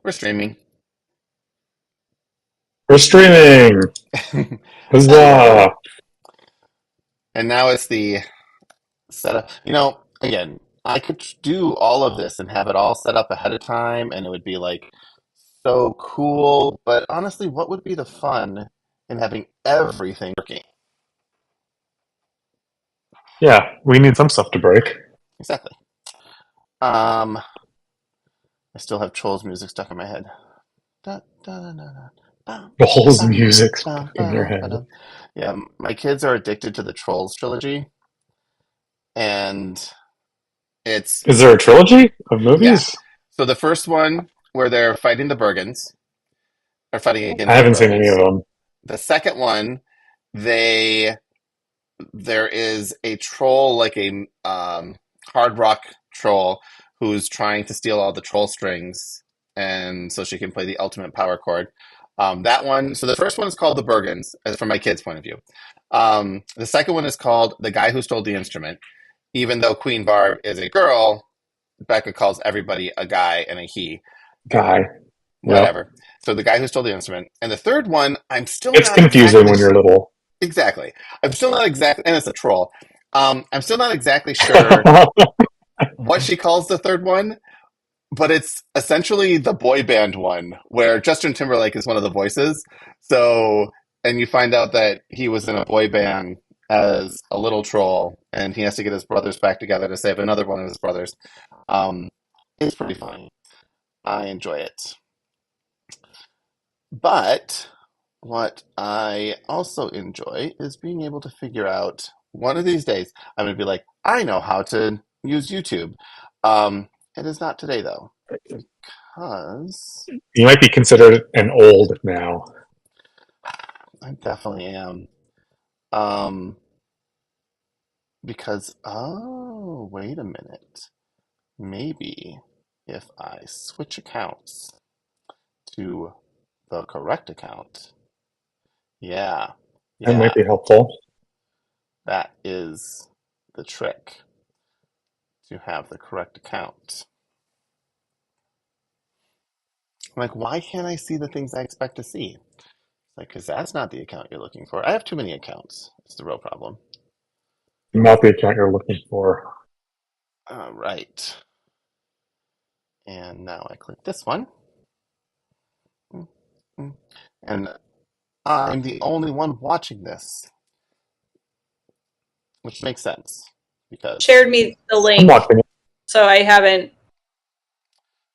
We're streaming. We're streaming. Hello. Huzzah. And now it's the setup. Again, I could do all of this and have it all set up ahead of time, and it would be like so cool. But honestly, what would be the fun in having everything working? Yeah, we need some stuff to break. Exactly. Um, I still have Troll's music stuck in my head. Da, da, da, da, da. Bum, Bowls bum, music bum, stuck in your bum, head. ba-dum. Yeah, my kids are addicted to the Trolls trilogy, and it's Is there a trilogy of yeah. movies? So the first one where they're fighting the Bergens, are fighting I against the haven't seen any of Bergens. them. The second one, they there is a troll, like a hard rock troll, who's trying to steal all the troll strings, and so she can play the ultimate power chord. That one. So the first one is called the Bergens, as from my kid's point of view. The second one is called the guy who stole the instrument. Even though Queen Barb is a girl, Becca calls everybody a guy and a he. Guy. Yep. Whatever. So the guy who stole the instrument. And the third one, I'm still It's not confusing exactly when you're little. exactly. I'm still not exactly, and it's a troll. I'm still not exactly sure what she calls the third one, but it's essentially the boy band one, where Justin Timberlake is one of the voices. So, and you find out that he was in a boy band as a little troll, and he has to get his brothers back together to save another one of his brothers. Um, it's pretty funny. I enjoy it. But what I also enjoy is being able to figure out one of these days, I'm going to be like, I know how to use YouTube. It is not today, though, because You might be considered an old now. I definitely am. Um, oh, wait a minute. Maybe if I switch accounts to the correct account, yeah, That might yeah, be helpful. that is the trick to have the correct account. I'm like, why can't I see the things I expect to see? Like, because that's not the account you're looking for. I have too many accounts. It's the real problem. Not the account you're looking for. All right. And now I click this one. And I'm the only one watching this, which makes sense because Shared me the I'm link, watching it. so I haven't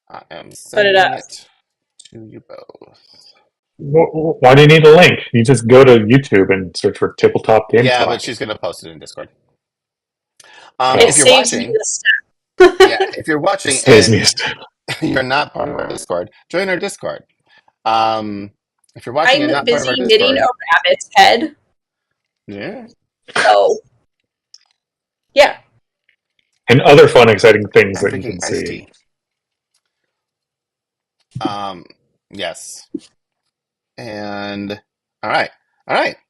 I am put it up. sending it to you both. Why do you need a link? You just go to YouTube and search for tabletop game Yeah, but talk. she's going to post it in Discord. It If Oh, you're saves me watching, the step. yeah, if you're it watching saves me. and you're not part of our Discord, join our Discord. Um, if you're watching and I'm not part of our busy knitting Discord, a rabbit's head, yeah, so yeah. And other fun, exciting things I'm that you drinking can iced see. tea. Um, yes. And all right.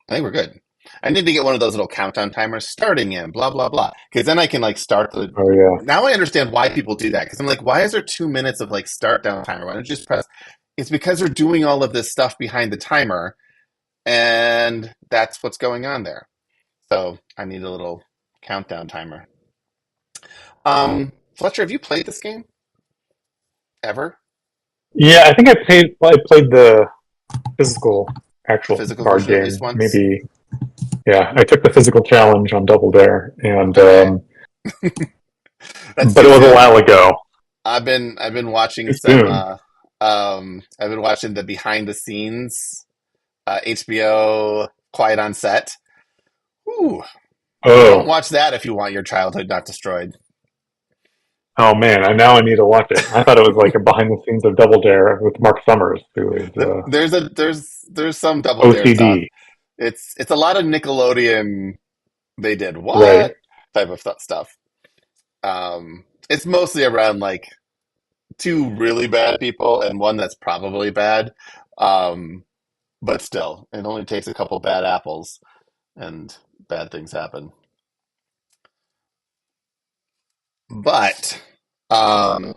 I think we're good. I need to get one of those little countdown timers starting in blah blah blah because then I can like start the. Oh yeah. Now I understand why people do that because I'm like, why is there 2 minutes of like start down timer? Why don't you just press? It's because they're doing all of this stuff behind the timer, and that's what's going on there. So I need a little countdown timer. Fletcher, have you played this game ever? Yeah, I think I played the physical The actual physical card version at least game. once? Maybe yeah, I took the physical challenge on Double Dare, and Okay, that's but too it was a soon. while ago. I've been watching Too some soon. I've been watching the behind the scenes HBO Quiet on Set. Ooh, don't Oh, watch that if you want your childhood not destroyed. oh man! I need to watch it. I thought it was like a behind the scenes of Double Dare with Mark Summers, who is There's some Double Dare stuff. OCD, It's a lot of Nickelodeon. They did right? what type of stuff. It's mostly around like two really bad people and one that's probably bad. Um, but still, it only takes a couple bad apples and bad things happen. But um,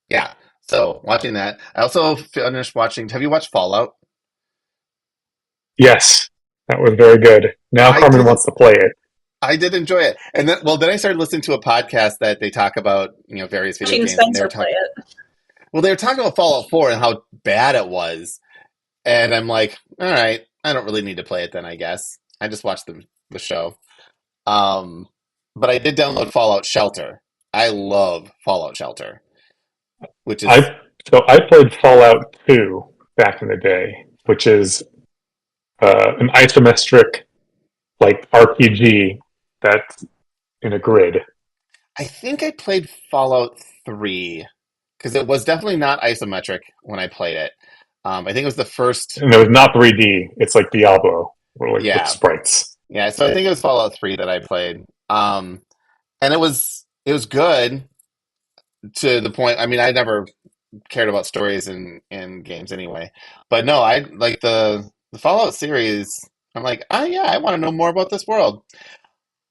yeah, so watching that. I also finished watching. Have you watched Fallout? Yes, that was very good. Now I Carmen did. wants to play it. I did enjoy it, and then I started listening to a podcast that they talk about various video Watching games, and they were Spencer play talking. it. Well, they were talking about Fallout 4 and how bad it was, and I'm like, all right, I don't really need to play it then. I guess I just watched the show. Um, but I did download Fallout Shelter. I love Fallout Shelter, which is I played Fallout 2 back in the day, which is an isometric like RPG that's in a grid. I think I played Fallout 3 because it was definitely not isometric when I played it. I think it was the first. And it was not 3D. It's like Diablo, or like with Yeah, sprites. yeah. So I think it was Fallout 3 that I played, and it was good to the point. I mean, I never cared about stories in games anyway, but no, I like the Fallout series. I'm like, oh yeah, I want to know more about this world.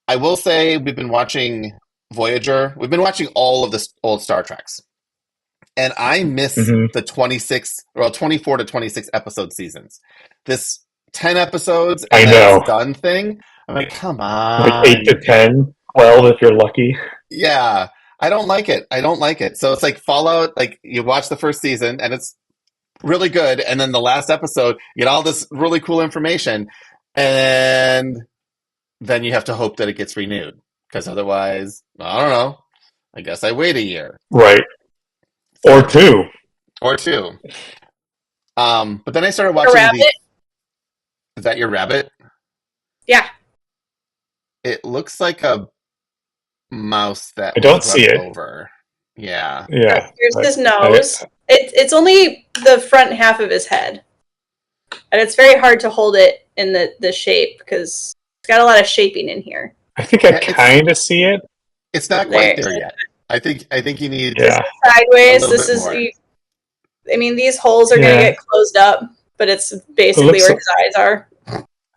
I will say we've been watching Voyager. We've been watching all of the old Star Treks. And I miss Hmm. the 24 to 26 episode seasons. This 10 episodes I and then it's know. done thing. I'm like, come Like 8 to on. 10, 12 if you're lucky. Yeah, I don't like it. I don't like it. So it's like Fallout, like you watch the first season and it's really good. And then the last episode, you get all this really cool information. And then you have to hope that it gets renewed. Because otherwise, I don't know. I guess I wait a year. Right. Or So, 2. or two. But then I started A watching rabbit? is that your rabbit? Yeah. It looks like a mouse that I was don't see run it. over. Yeah. Yeah. Here's his I, nose. It's only the front half of his head. And it's very hard to hold it in the shape because it's got a lot of shaping in here. I think I Yeah, kind of see it. it's not quite there yet. I think you need Yeah. a Sideways, little this bit is, more. I mean, these holes are going to Yeah. get closed up, but it's It basically looks where his eyes are.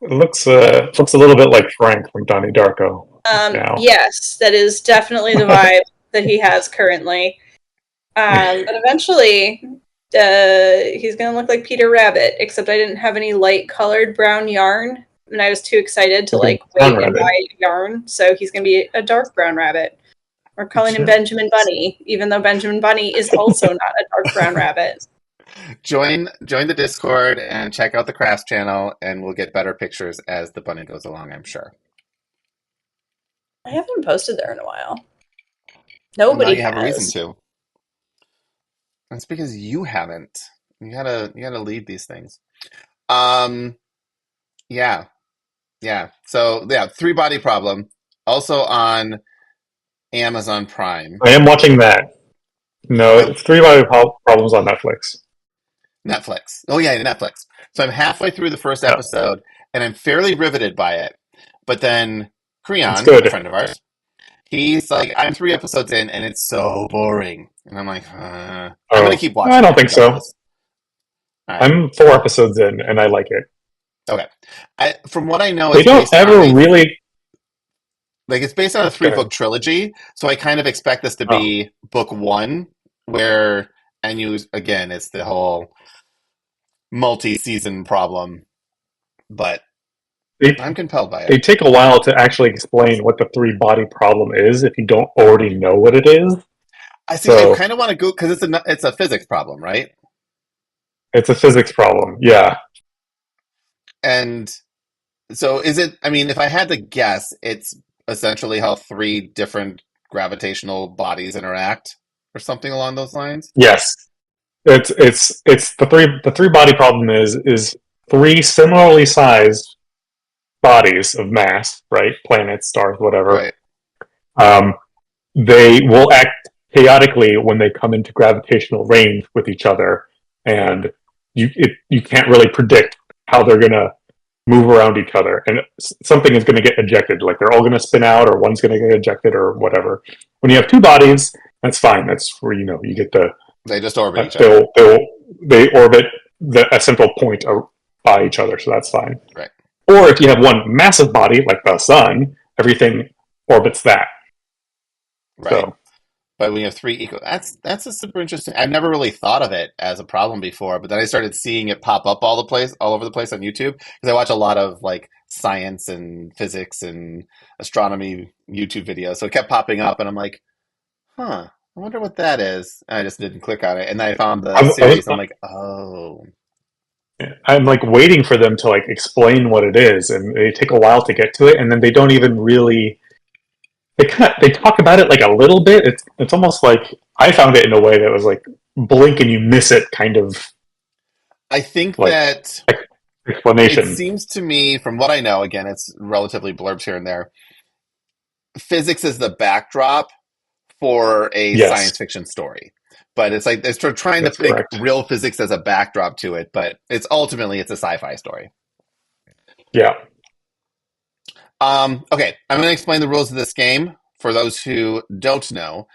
it looks a little bit like Frank from Donnie Darko now. Yes, that is definitely the vibe that he has currently. But eventually, he's going to look like Peter Rabbit, except I didn't have any light colored brown yarn, and I was too excited to Okay, like brown wait and rabbit. buy yarn, so he's going to be a dark brown rabbit. We're calling him Sure. Benjamin Bunny, even though Benjamin Bunny is also not a dark brown rabbit. Join the Discord and check out the crafts channel, and we'll get better pictures as the bunny goes along, I'm sure. I haven't posted there in a while. Well, now Nobody you have a reason has. to. That's because you haven't. You gotta lead these things. Um, yeah, yeah. So yeah, Three Body Problem, also on Amazon Prime. I am watching that. No, I'm it's Three Body Problems on Netflix. Netflix. Oh yeah, Netflix. So I'm halfway through the first Yeah, episode, and I'm fairly riveted by it. But then it's Creon, a good. friend of ours, he's like, I'm 3 episodes in, and it's so boring. And I'm like, I'm gonna Oh, keep I watching don't it think so. regardless. All right. I'm 4 episodes in, and I like it. Okay. From what I know, They it's don't based on ever a really. it's based on a Go 3 book ahead. trilogy. So I kind of expect this to Oh, be book one, where and use again, it's the whole multi-season problem. But they I'm compelled by they it. take a while to actually explain what the three body problem is if you don't already know what it is. I see. I So kind of want to go because it's a physics problem, right? it's a physics problem. Yeah. And so is it? I mean, if I had to guess, it's essentially how 3 different gravitational bodies interact, or something along those lines. Yes. It's the three body problem is three similarly sized bodies of mass, right? Planets, stars, whatever. Right. Um, they will act chaotically when they come into gravitational range with each other, and you can't really predict how they're gonna move around each other, and something is going to get ejected. Like they're all going to spin out, or one's going to get ejected, or whatever. When you have two bodies, that's fine. That's where you get the They just orbit each other. they orbit a central point by each other, so that's fine. Right. Or if you have one massive body like the sun, everything orbits that. Right. So but when you have three equal, that's a super interesting. I've never really thought of it as a problem before, but then I started seeing it pop up all over the place on YouTube because I watch a lot of like science and physics and astronomy YouTube videos. So it kept popping up, and I'm like, huh, I wonder what that is. And I just didn't click on it, and then I found the series. I'm like, oh, I'm like waiting for them to like explain what it is, and they take a while to get to it, and then they don't even really. They talk about it like a little bit. It's almost like I found it in a way that was like blink and you miss it kind of I think like that it explanation. seems to me, from what I know, again, it's relatively blurbs here and there. Physics is the backdrop for a Yes, science fiction story. But it's like they're sort of trying to that's pick correct. real physics as a backdrop to it, but it's a sci-fi story. Yeah. Okay, I'm going to explain the rules of this game for those who don't know.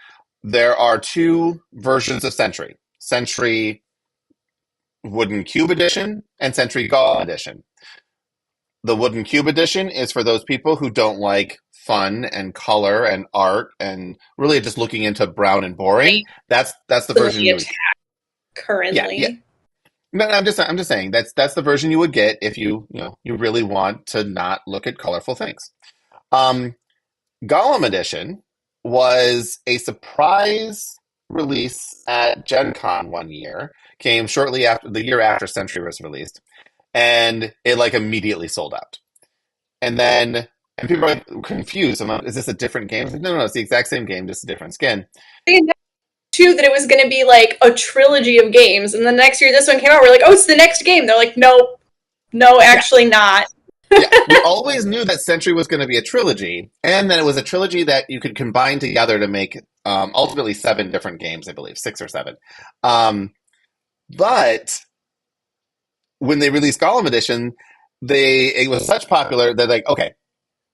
There are two versions of Sentry: Sentry Wooden Cube Edition and Sentry Golem Edition. The Wooden Cube Edition is for those people who don't like fun and color and art and really just looking into brown and boring. That's the version Ability you would. attack Yeah. currently. No, I'm just saying that's the version you would get if you really want to not look at colorful things. Um, Golem Edition was a surprise release at Gen Con one year. Came shortly after the year after Century was released, and it like immediately sold out. And people are like confused. I'm like, is this a different game? I was like, no, it's the exact same game, just a different skin. They announced too that it was going to be like a trilogy of games, and the next year this one came out. We're like, oh, it's the next game. They're like, nope, no, Yeah, actually not. yeah. We always knew that Century was going to be a trilogy, and that it was a trilogy that you could combine together to make ultimately seven different games, I believe, six or seven. Um, but when they released Golem Edition, it was such popular that like, okay,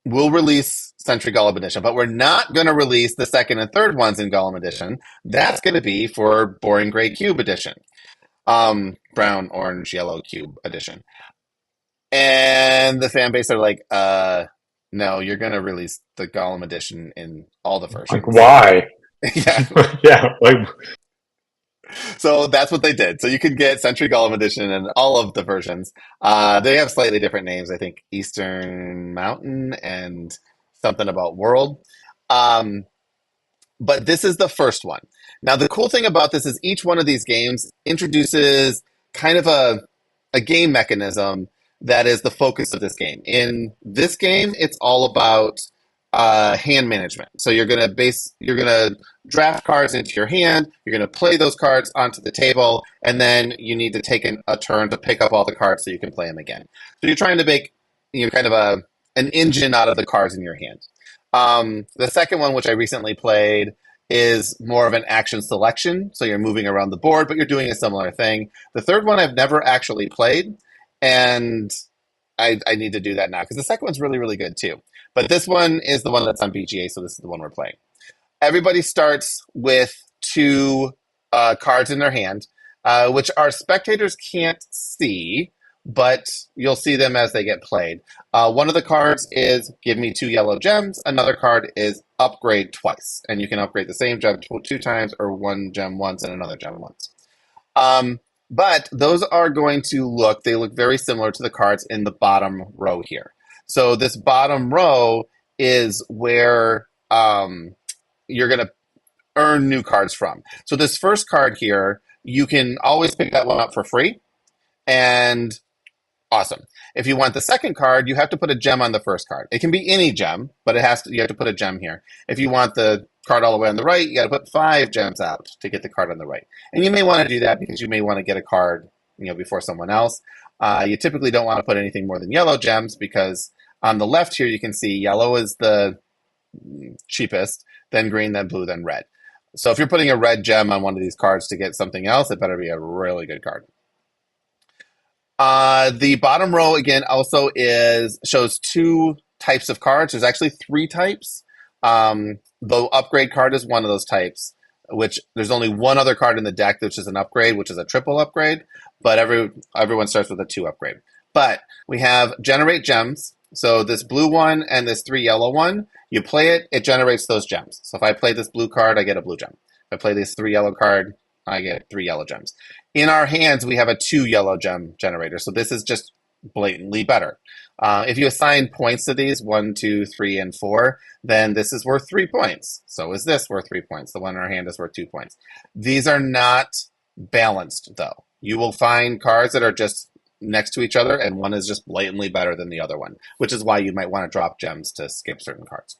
we'll release Century Golem Edition, but we're not going to release the second and third ones in Golem Edition. That's going to be for Boring Gray Cube Edition, brown, orange, yellow Cube Edition. And the fan base are like, no, you're going to release the Golem Edition in all the Like versions. why? Yeah. Yeah. Like So that's what they did. So you could get Century Golem Edition in all of the versions. They have slightly different names. I think Eastern Mountain and something about World. Um, but this is the first one. Now, the cool thing about this is each one of these games introduces kind of a game mechanism that is the focus of this game. In this game, it's all about hand management. So you're gonna draft cards into your hand. You're gonna play those cards onto the table, and then you need to take a turn to pick up all the cards so you can play them again. So you're trying to make kind of an engine out of the cards in your hand. The second one, which I recently played, is more of an action selection. So you're moving around the board, but you're doing a similar thing. The third one I've never actually played, and I need to do that now because the second one's really, really good too. But this one is the one that's on BGA, so this is the one we're playing. Everybody starts with two cards in their hand, which our spectators can't see, but you'll see them as they get played. One of the cards is give me two yellow gems. Another card is upgrade twice, and you can upgrade the same gem two times or one gem once and another gem once. But those are going to they look very similar to the cards in the bottom row here. So this bottom row is where you're going to earn new cards from. So this first card here, you can always pick that one up for free. And awesome. If you want the second card, you have to put a gem on the first card. It can be any gem, but you have to put a gem here. If you want the card all the way on the right, you got to put 5 gems out to get the card on the right. And you may want to do that because you may want to get a card, before someone else. You typically don't want to put anything more than yellow gems because on the left here you can see yellow is the cheapest, then green, then blue, then red. So if you're putting a red gem on one of these cards to get something else, it better be a really good card. The bottom row again also shows 2 types of cards. There's actually 3 types. The upgrade card is one of those types, which there's only one other card in the deck which is an upgrade, which is a triple upgrade, but everyone starts with a 2 upgrade. But we have generate gems. So this blue one and this 3 yellow one, you play it, it generates those gems. So if I play this blue card, I get a blue gem. If I play this 3 yellow card, I get 3 yellow gems. In our hands, we have a 2 yellow gem generator, so this is just blatantly better. If you assign points to these, 1, 2, 3, and 4, then this is worth 3 points. So is this worth 3 points? The one in our hand is worth 2 points. These are not balanced, though. You will find cards that are just next to each other, and one is just blatantly better than the other one, which is why you might want to drop gems to skip certain cards.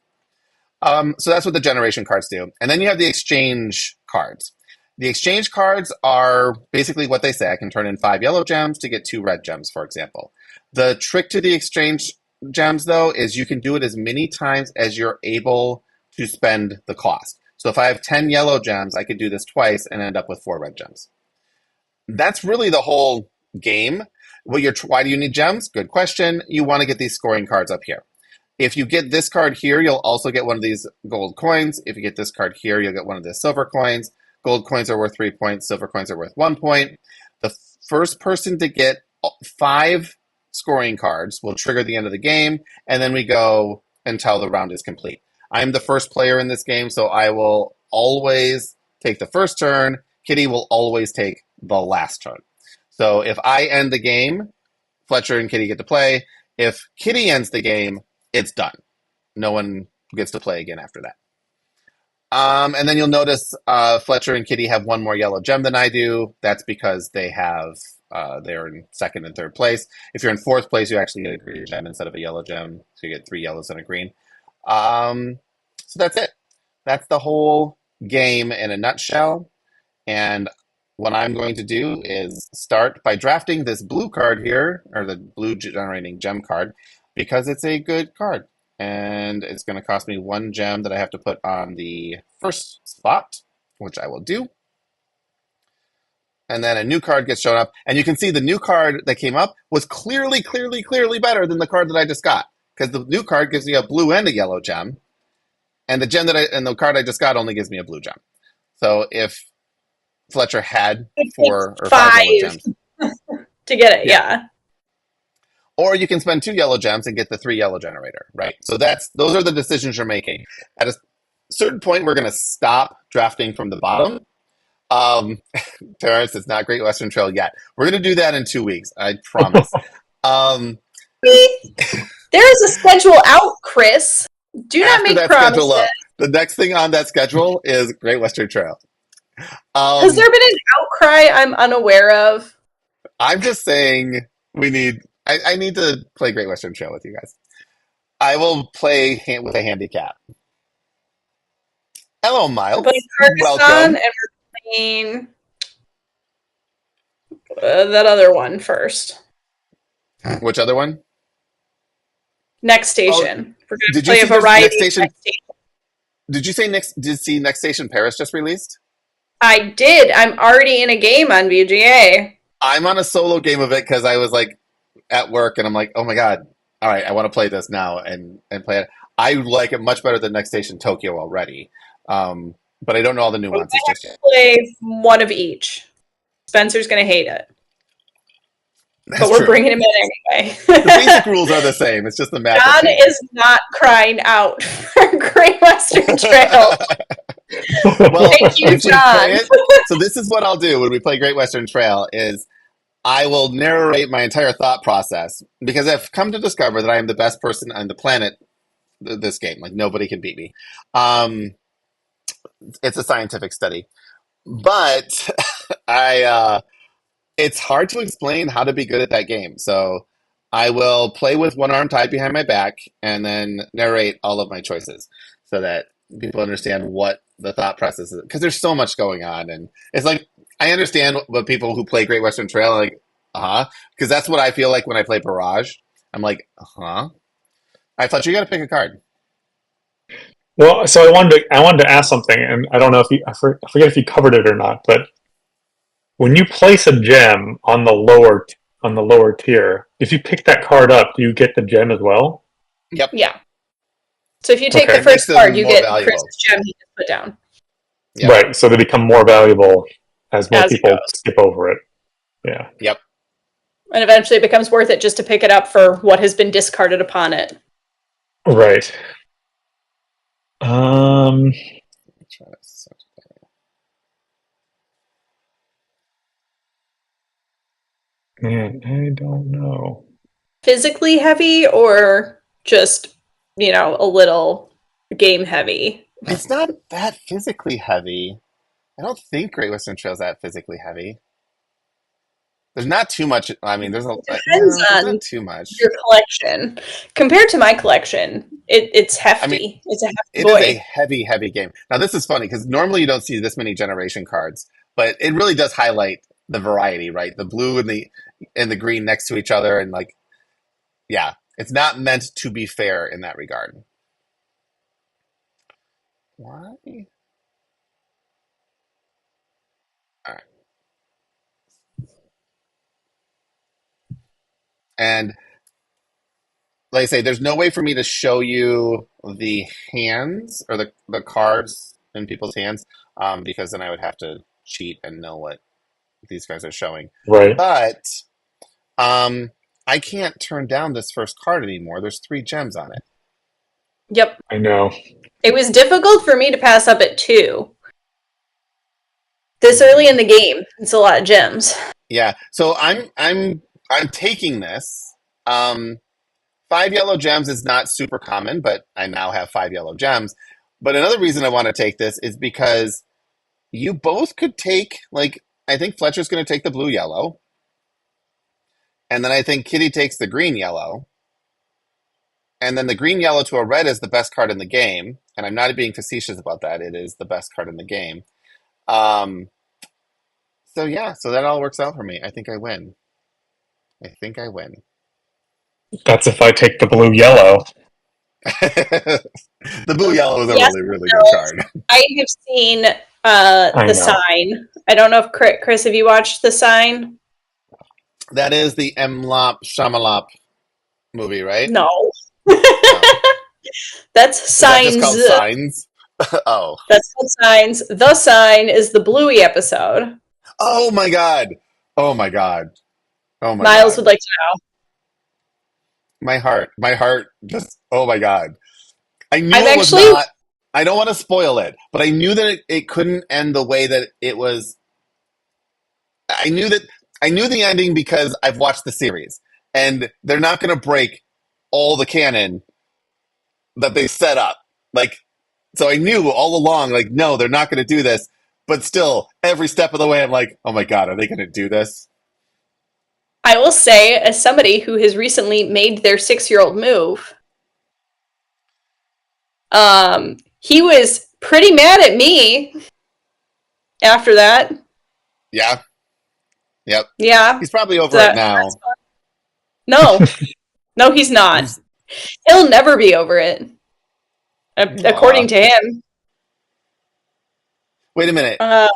So that's what the generation cards do. And then you have the exchange cards. The exchange cards are basically what they say. I can turn in 5 yellow gems to get 2 red gems, for example. The trick to the exchange gems, though, is you can do it as many times as you're able to spend the cost. So if I have 10 yellow gems, I could do this twice and end up with 4 red gems. That's really the whole game. Why do you need gems? Good question. You want to get these scoring cards up here. If you get this card here, you'll also get one of these gold coins. If you get this card here, you'll get one of the silver coins. Gold coins are worth 3 points. Silver coins are worth 1 point. The first person to get 5 scoring cards will trigger the end of the game, and then we go until the round is complete. I'm the first player in this game, so I will always take the first turn. Kitty will always take the last turn. So if I end the game, Fletcher and Kitty get to play. If Kitty ends the game, it's done. No one gets to play again after that. And then you'll notice Fletcher and Kitty have 1 more yellow gem than I do. That's because they're in second and third place. If you're in fourth place, you actually get a green gem instead of a yellow gem. So you get 3 yellows and a green. So that's it. That's the whole game in a nutshell. And what I'm going to do is start by drafting this blue card here, or the blue generating gem card, because it's a good card. And it's going to cost me 1 gem that I have to put on the first spot, which I will do. And then a new card gets shown up. And you can see the new card that came up was clearly better than the card that I just got. Because the new card gives me a blue and a yellow gem. And the card I just got only gives me a blue gem. So if Fletcher had 4 or 5 yellow gems to get it, yeah. Or you can spend 2 yellow gems and get the 3 yellow generator, right? So those are the decisions you're making. At a certain point, we're going to stop drafting from the bottom. Terrence, it's not Great Western Trail yet. We're going to do that in 2 weeks, I promise. There is a schedule out, Chris. Do not make promises. The next thing on that schedule is Great Western Trail. Has there been an outcry I'm unaware of? I'm just saying I need to play Great Western Trail with you guys. I will play with a handicap. Hello, Miles. Welcome. And we're playing that other one first. Which other one? Next Station. We're going to play a variety of Next Station. Did you say Next Station Paris just released? I did. I'm already in a game on VGA. I'm on a solo game of it because I was like at work and I'm like, oh my god, all right, I want to play this now and play it. I like it much better than Next Station Tokyo already, but I don't know all the nuances just yet. Play one of each. Spencer's going to hate it. But we're bringing him in anyway. The basic rules are the same. It's just the magic. John is not crying out for Great Western Trail. Well, thank you, John. So this is what I'll do when we play Great Western Trail is I will narrate my entire thought process because I've come to discover that I am the best person on the planet this game. Like nobody can beat me. It's a scientific study. But it's hard to explain how to be good at that game. So I will play with one arm tied behind my back and then narrate all of my choices so that people understand what the thought process is. Because there's so much going on. And it's like, I understand what people who play Great Western Trail are like, because that's what I feel like when I play Barrage. I'm like, All right, Fletcher, you got to pick a card. Well, so I wanted to ask something, and I don't know if I forget if you covered it or not, but when you place a gem on the lower tier, if you pick that card up, do you get the gem as well? Yep. Yeah. So if you take the first card, you get Chris's gem he just put down. Yep. Right. So they become more valuable as more people skip over it. Yeah. Yep. And eventually it becomes worth it just to pick it up for what has been discarded upon it. Right. Man, I don't know. Physically heavy or just, a little game heavy? It's not that physically heavy. I don't think Great Western Trail is that physically heavy. There's not too much. I mean, It depends there's on not too much. your collection. Compared to my collection, it's I mean, hefty. It's a hefty it is a boy. heavy, heavy game. Now, this is funny because normally you don't see this many generation cards, but it really does highlight the variety, right? The blue and the green next to each other, and like, yeah, it's not meant to be fair in that regard. Why? All right. And like I say, there's no way for me to show you the hands or the cards in people's hands, because then I would have to cheat and know what these guys are showing. Right. But um, I can't turn down this first card anymore. There's 3 gems on it. Yep. I know. It was difficult for me to pass up at 2. This early in the game, it's a lot of gems. Yeah. So I'm taking this. 5 yellow gems is not super common, but I now have 5 yellow gems. But another reason I want to take this is because you both could take, like, I think Fletcher's going to take the blue yellow, and then I think Kitty takes the green yellow, and then the green yellow to a red is the best card in the game, and I'm not being facetious about that. It is the best card in the game. Um, so yeah, so that all works out for me. I think I win. I think I win. That's if I take the blue yellow. The blue yellow is a Yes, really, really good no, card. I have seen I The know. Sign. I don't know if Chris, have you watched The Sign? That is the Mlop Shamalop movie, right? No. Oh. That's Is that just Signs. called Signs? Oh. That's called Signs. The Sign is the Bluey episode. Oh my God. Oh my God. Oh my Miles God. would like to know. My heart just, oh my God. I knew I'm it was actually not, I don't want to spoil it, but I knew that it couldn't end the way that it was. I knew that, I knew the ending because I've watched the series, and they're not going to break all the canon that they set up. Like, so I knew all along, like, no, they're not going to do this. But still, every step of the way, I'm like, oh my God, are they going to do this? I will say, as somebody who has recently made their 6-year-old move, he was pretty mad at me after that. Yeah. Yep. Yeah. He's probably over it now. No. No, he's not. He's, He'll never be over it. According to him. wait a minute. Uh,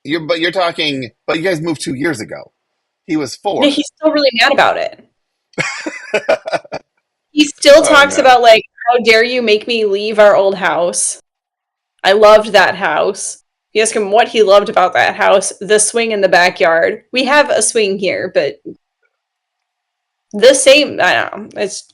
But you guys moved 2 years ago. He was 4. he's still really mad about it. He still Oh talks no. about, like, how dare you make me leave our old house? I loved that house. You ask him what he loved about that house, the swing in the backyard. We have a swing here, but the same, I don't know. It's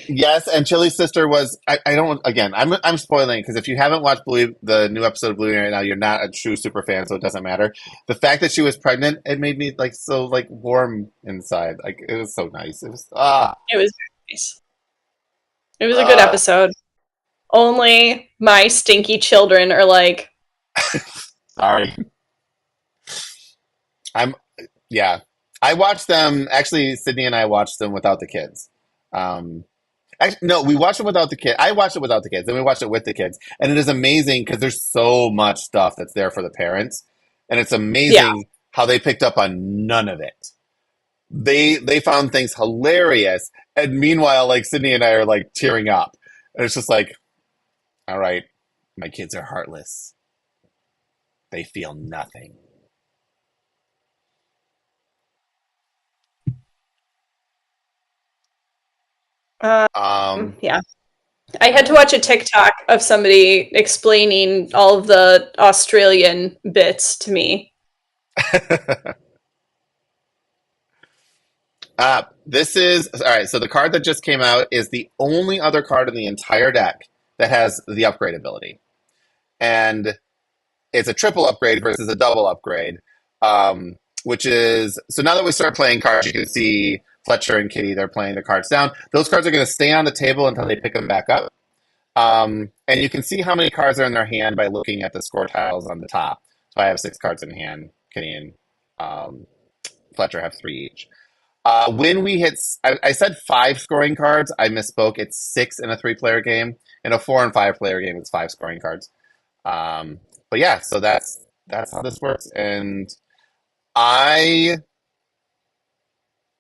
Yes, and Chili's sister was. I don't. Again, I'm spoiling because if you haven't watched Bluey, the new episode of Bluey right now, you're not a true super fan, so it doesn't matter. The fact that she was pregnant, it made me like so like warm inside. Like it was so nice. It was it was nice. It was a good episode. Only my stinky children are like, sorry. I'm yeah. I watched them actually. Sydney and I watched them without the kids. No, we watched it without the kids. I watched it without the kids, then we watched it with the kids, and it is amazing because there's so much stuff that's there for the parents, and it's amazing how they picked up on none of it. They found things hilarious, and meanwhile, like Sydney and I are like tearing up, and it's just like, all right, my kids are heartless. They feel nothing. yeah. I had to watch a TikTok of somebody explaining all of the Australian bits to me. This is all right. So the card that just came out is the only other card in the entire deck that has the upgrade ability. and it's a triple upgrade versus a double upgrade. Which is so now that we start playing cards, you can see Fletcher and Kitty, they're playing the cards down. Those cards are going to stay on the table until they pick them back up. And you can see how many cards are in their hand by looking at the score tiles on the top. So I have 6 cards in hand. Kitty and Fletcher have 3 each. When we hit, I said 5 scoring cards. I misspoke. It's 6 in a 3-player game. In a 4 and 5-player game, it's 5 scoring cards. But yeah, so that's how this works. And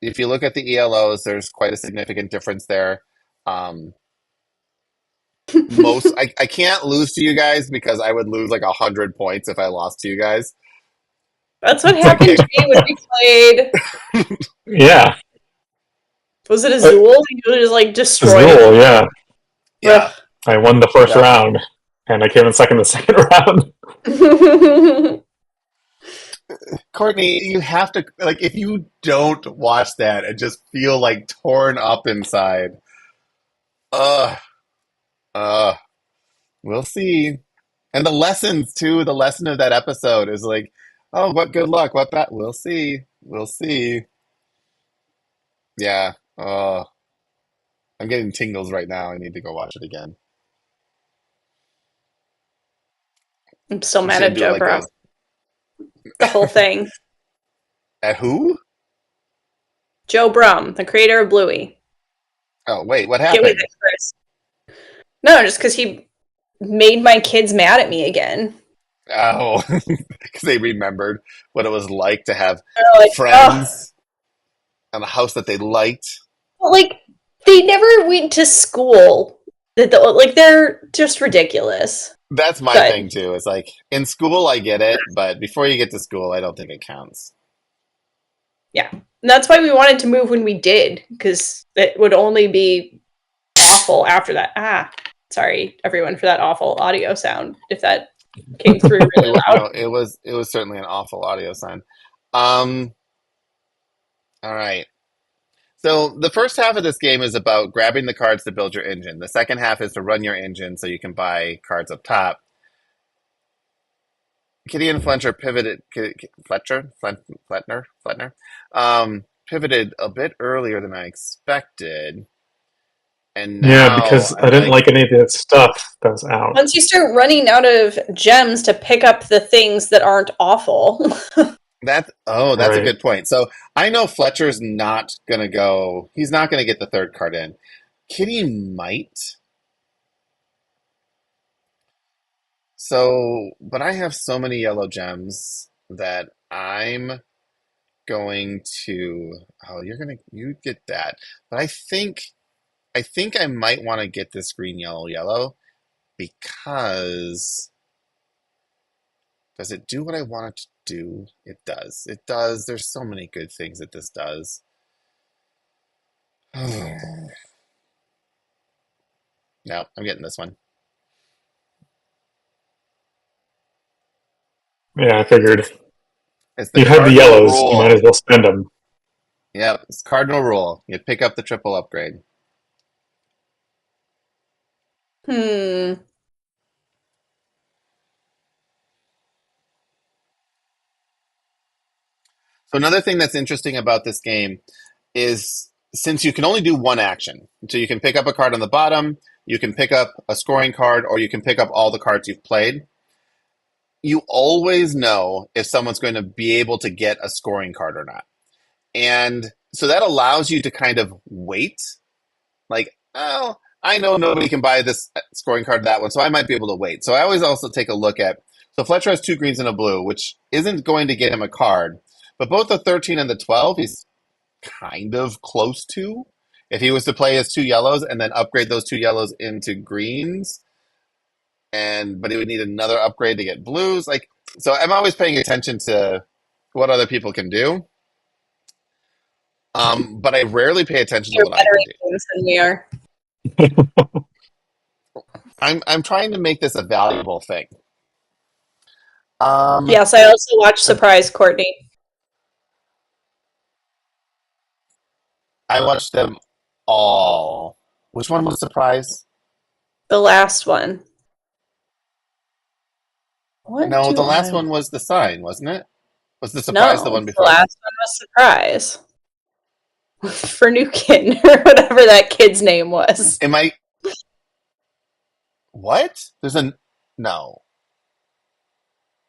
if you look at the ELOs, there's quite a significant difference there. I can't lose to you guys because I would lose like 100 points if I lost to you guys. That's what happened to me when we played. Yeah. Was it Azul? You just like destroyed Azul, it. Yeah. I won the first round, and I came in second the second round. Courtney, you have to, like, if you don't watch that and just feel like torn up inside, uh, we'll see. And the lessons too, the lesson of that episode is like, oh, what good luck, what that, we'll see. We'll see. Yeah. I'm getting tingles right now. I need to go watch it again. I'm still mad Should at do Joe like Bro. The whole thing. At who? Joe Brum, the creator of Bluey. Oh, wait, what Get with happened? it, Chris. No, just because he made my kids mad at me again. Oh, because they remembered what it was like to have They're like, friends and a house that they liked. Well, like, they never went to school. Like, they're just ridiculous. That's my thing too. It's like in school I get it, but before you get to school, I don't think it counts. Yeah. And that's why we wanted to move when we did, because it would only be awful after that. Sorry, everyone, for that awful audio sound, if that came through really loud. No, it was certainly an awful audio sign. All right. So the first half of this game is about grabbing the cards to build your engine. The second half is to run your engine so you can buy cards up top. Kitty and Fletcher pivoted. Fletner, pivoted a bit earlier than I expected, and now because I didn't like any of the stuff that was out. Once you start running out of gems to pick up the things that aren't awful. That's a good point. So I know Fletcher's not gonna go. He's not gonna get the 3rd card in. Kitty might. So, but I have so many yellow gems that I'm going to. Oh, you get that. But I think I might want to get this green, yellow, yellow because does it do what I want it to do? It does. It does. There's so many good things that this does. No, I'm getting this one. Yeah, I figured. It's You have the yellows, you might as well spend them. Yep, it's cardinal rule. You pick up the triple upgrade. Hmm. So another thing that's interesting about this game is since you can only do one action, so you can pick up a card on the bottom, you can pick up a scoring card, or you can pick up all the cards you've played. You always know if someone's going to be able to get a scoring card or not. And so that allows you to kind of wait. Like, oh, I know nobody can buy this scoring card, that one, so I might be able to wait. So I always also take a look at, so Fletcher has 2 greens and a blue, which isn't going to get him a card. But both the 13 and the 12, he's kind of close to. If he was to play his 2 yellows and then upgrade those 2 yellows into greens, but he would need another upgrade to get blues. Like, so I'm always paying attention to what other people can do. But I rarely pay attention to what I can do. Than we are. I'm trying to make this a valuable thing. Yes, I also watched Surprise Courtney. I watched them all. Which one was Surprise? The last one. What No, do the last I one was the sign, wasn't it? Was the surprise the No, one the before? last one was surprise for Nukin or whatever that kid's name was. Am I what? There's a no.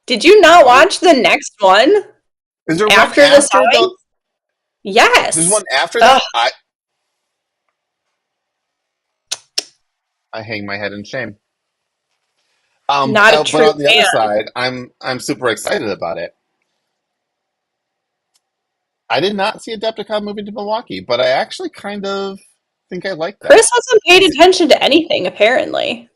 Did you not What? watch the next one Is there one after the after sign? the? There's Yes. one after Ugh, that. I hang my head in shame. not a But true on the other fan. side, I'm super excited about it. I did not see Adepticon moving to Milwaukee, but I actually kind of think I like that. Chris hasn't paid It's, attention to anything, apparently.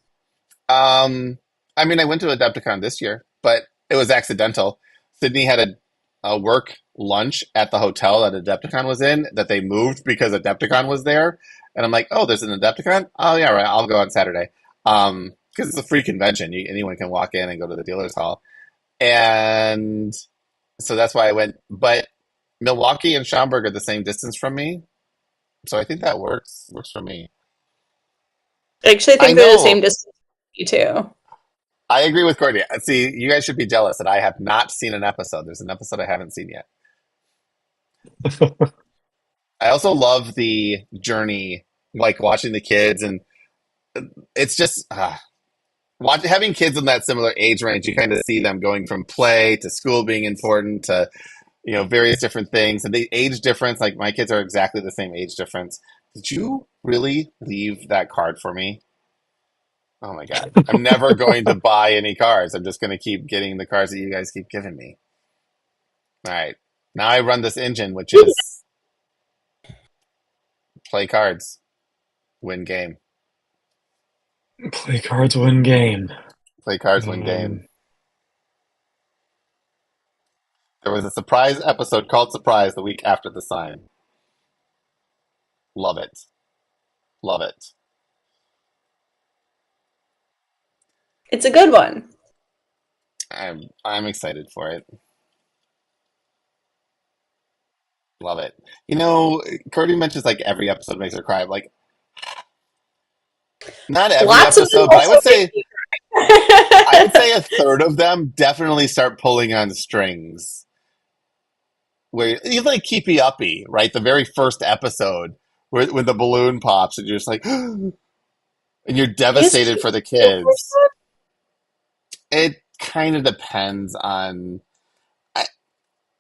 um, I mean, I went to Adepticon this year, but it was accidental. Sydney had a work lunch at the hotel that Adepticon was in that they moved because Adepticon was there, and I'm like, oh, there's an Adepticon. Oh yeah, right. I'll go on Saturday. Because it's a free convention. Anyone can walk in and go to the dealer's hall, and so that's why I went. But Milwaukee and Schaumburg are the same distance from me, so I think that works for me. I actually I think they're the same know. distance as you too. I agree with Courtney. See, you guys should be jealous that I have not seen an episode. There's an episode I haven't seen yet. I also love the journey, like watching the kids, and it's just having kids in that similar age range. You kind of see them going from play to school being important to various different things, and the age difference. Like my kids are exactly the same age difference. Did you really leave that card for me? Oh my God. I'm never going to buy any cars. I'm just going to keep getting the cars that you guys keep giving me. All right. Now I run this engine, which is play cards, win game. Play cards, win game. Play cards, win Um, game. There was a surprise episode called Surprise the week after the sign. Love it. Love it. It's a good one. I'm excited for it. Love it. Cody mentions like every episode makes her cry. Like not every Lots of them episode, but I also would make say me I would cry. say a third of them definitely start pulling on strings. Where you like Keepy Uppy, right? The very first episode where when the balloon pops and you're just like and you're Is devastated Keith for the the first kids. It kind of depends on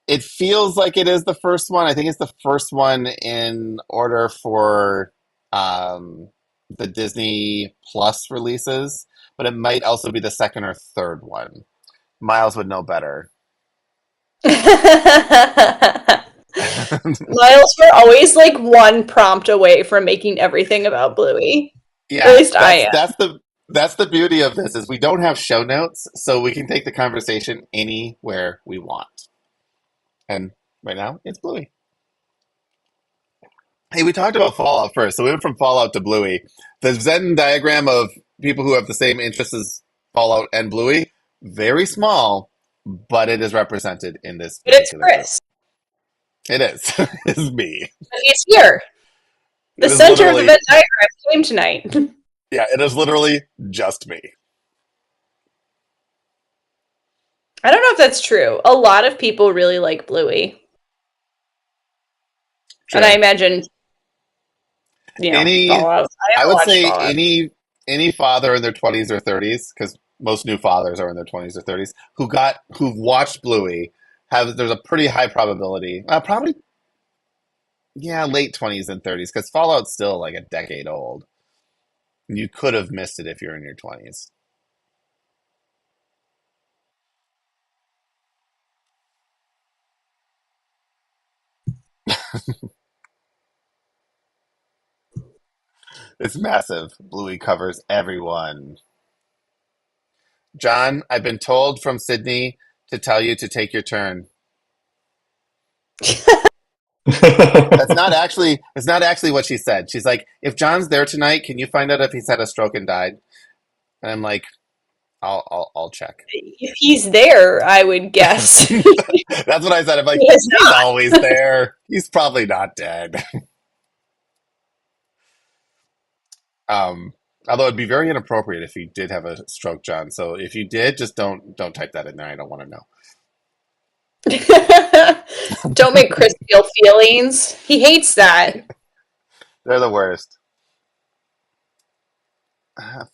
it feels like it is the first one. I think it's the first one in order for um, the Disney Plus releases, but it might also be the second or third one. Miles would know better. one? Miles, we're always like one prompt away from making everything about Bluey. Or at Yeah, least I am. that's the beauty of this is we don't have show notes, so we can take the conversation anywhere we want. And right now, it's Bluey. Hey, we talked about Fallout first, so we went from Fallout to Bluey. The Venn diagram of people who have the same interests as Fallout and Bluey, very small, but it is represented in this But it's particular group. Chris. It is. It's me. And he's here. The It is center of the Venn literally, diagram came tonight. yeah, it is literally just me. I don't know if that's true. A lot of people really like Bluey. And I True. imagine, Any, Fallout. I I haven't would watched say Fallout. any father in their 20s or 30s, because most new fathers are in their 20s or 30s, who've watched Bluey, there's a pretty high probability, probably yeah, late 20s and 30s, because Fallout's still like a decade old. You could have missed it if you're in your 20s. It's massive. Bluey covers everyone. John, I've been told from Sydney to tell you to take your turn. It's not actually what she said. She's like, if John's there tonight, can you find out if he's had a stroke and died? And I'm like, I'll check. If he's there, I would guess. That's what I said. I'm like, He is he's always there. He's probably not dead. Um, Although it'd be very inappropriate if you did have a stroke, John. So if you did, just don't type that in there. I don't want to know. Don't make Chris feel feelings. He hates that. They're the worst.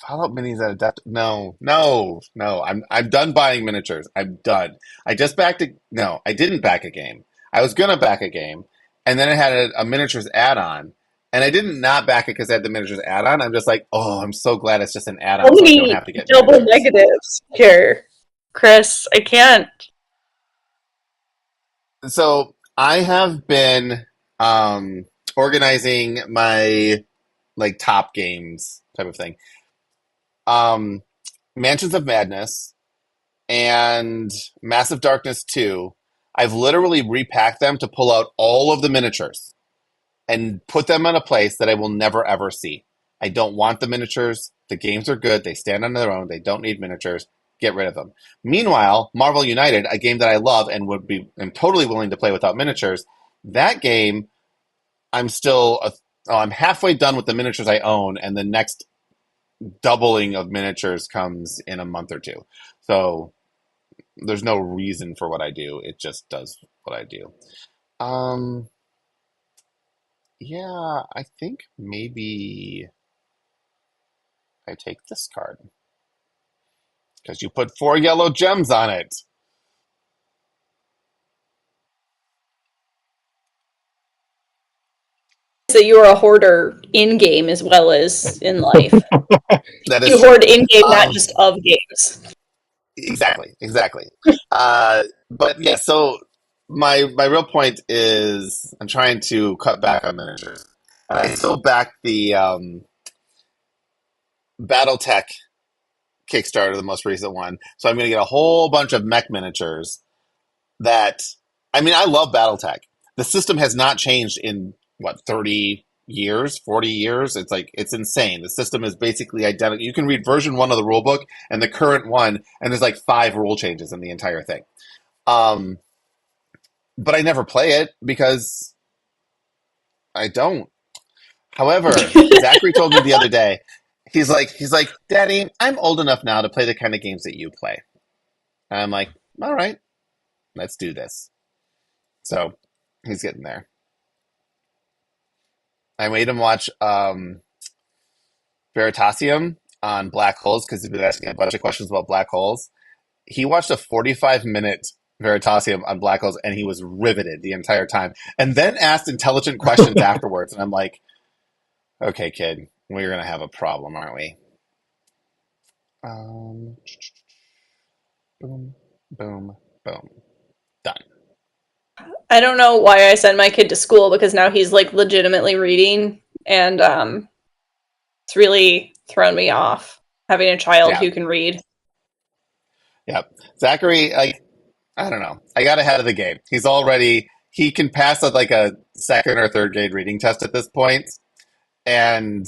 Fallout minis at Adept. No. I'm done buying miniatures. I'm done. I just backed a no. I didn't back a game. I was gonna back a game, and then it had a miniatures add-on, and I didn't not back it because I had the miniatures add-on. I'm just like, oh, I'm so glad it's just an How add-on, so I don't many have to get double miniatures. negatives here, Chris? I can't. So I have been organizing my like top games type of thing. Um, Mansions of Madness and Massive Darkness 2, I've literally repacked them to pull out all of the miniatures and put them in a place that I will never ever see. I don't want the miniatures. The games are good. They stand on their own. They don't need miniatures. Get rid of them. Meanwhile, Marvel United, a game that I love and am totally willing to play without miniatures, that game I'm I'm halfway done with the miniatures I own, and the next doubling of miniatures comes in a month or two. So there's no reason for what I do. It just does what I do. Um, yeah, I think maybe I take this card because you put 4 yellow gems on it. That you are a hoarder in game as well as in life. That You is true. hoard in game, not just of games. Exactly. But yeah, so my real point is I'm trying to cut back on miniatures. I still back the BattleTech Kickstarter, the most recent one. So I'm going to get a whole bunch of mech miniatures that, I mean, I love BattleTech. The system has not changed in, 30 years, 40 years? It's like, it's insane. The system is basically identical. You can read version 1 of the rulebook and the current one, and there's like 5 rule changes in the entire thing. But I never play it because I don't. However, Zachary told me the other day, he's like, Daddy, I'm old enough now to play the kind of games that you play. And I'm like, all right, let's do this. So he's getting there. I made him watch Veritasium on black holes because he's been asking a bunch of questions about black holes. He watched a 45-minute Veritasium on black holes and he was riveted the entire time and then asked intelligent questions afterwards. And I'm like, okay, kid, we're going to have a problem, aren't we? Boom, boom, boom. Done. I don't know why I send my kid to school because now he's like legitimately reading, and it's really thrown me off having a child who can read. Yep. Zachary, I don't know. I got ahead of the game. He can pass like a second or third grade reading test at this point, but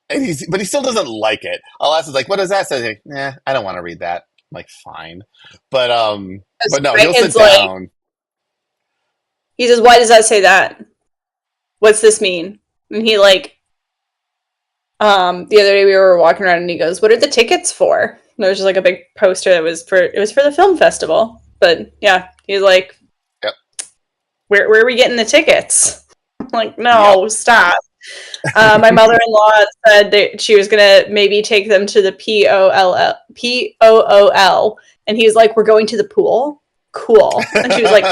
he still doesn't like it. I'll ask him like, "What does that say?" Like, I don't want to read that. I'm like, fine, but no, he'll sit down. He says, "Why does that say that? What's this mean?" And he the other day we were walking around and he goes, "What are the tickets for?" And there was just like a big poster that was for the film festival. But yeah, he's like, "Yep. Where are we getting the tickets?" I'm like, no, stop. My mother-in-law said that she was gonna maybe take them to the POOL, and he's like, "We're going to the pool." Cool. And she was like,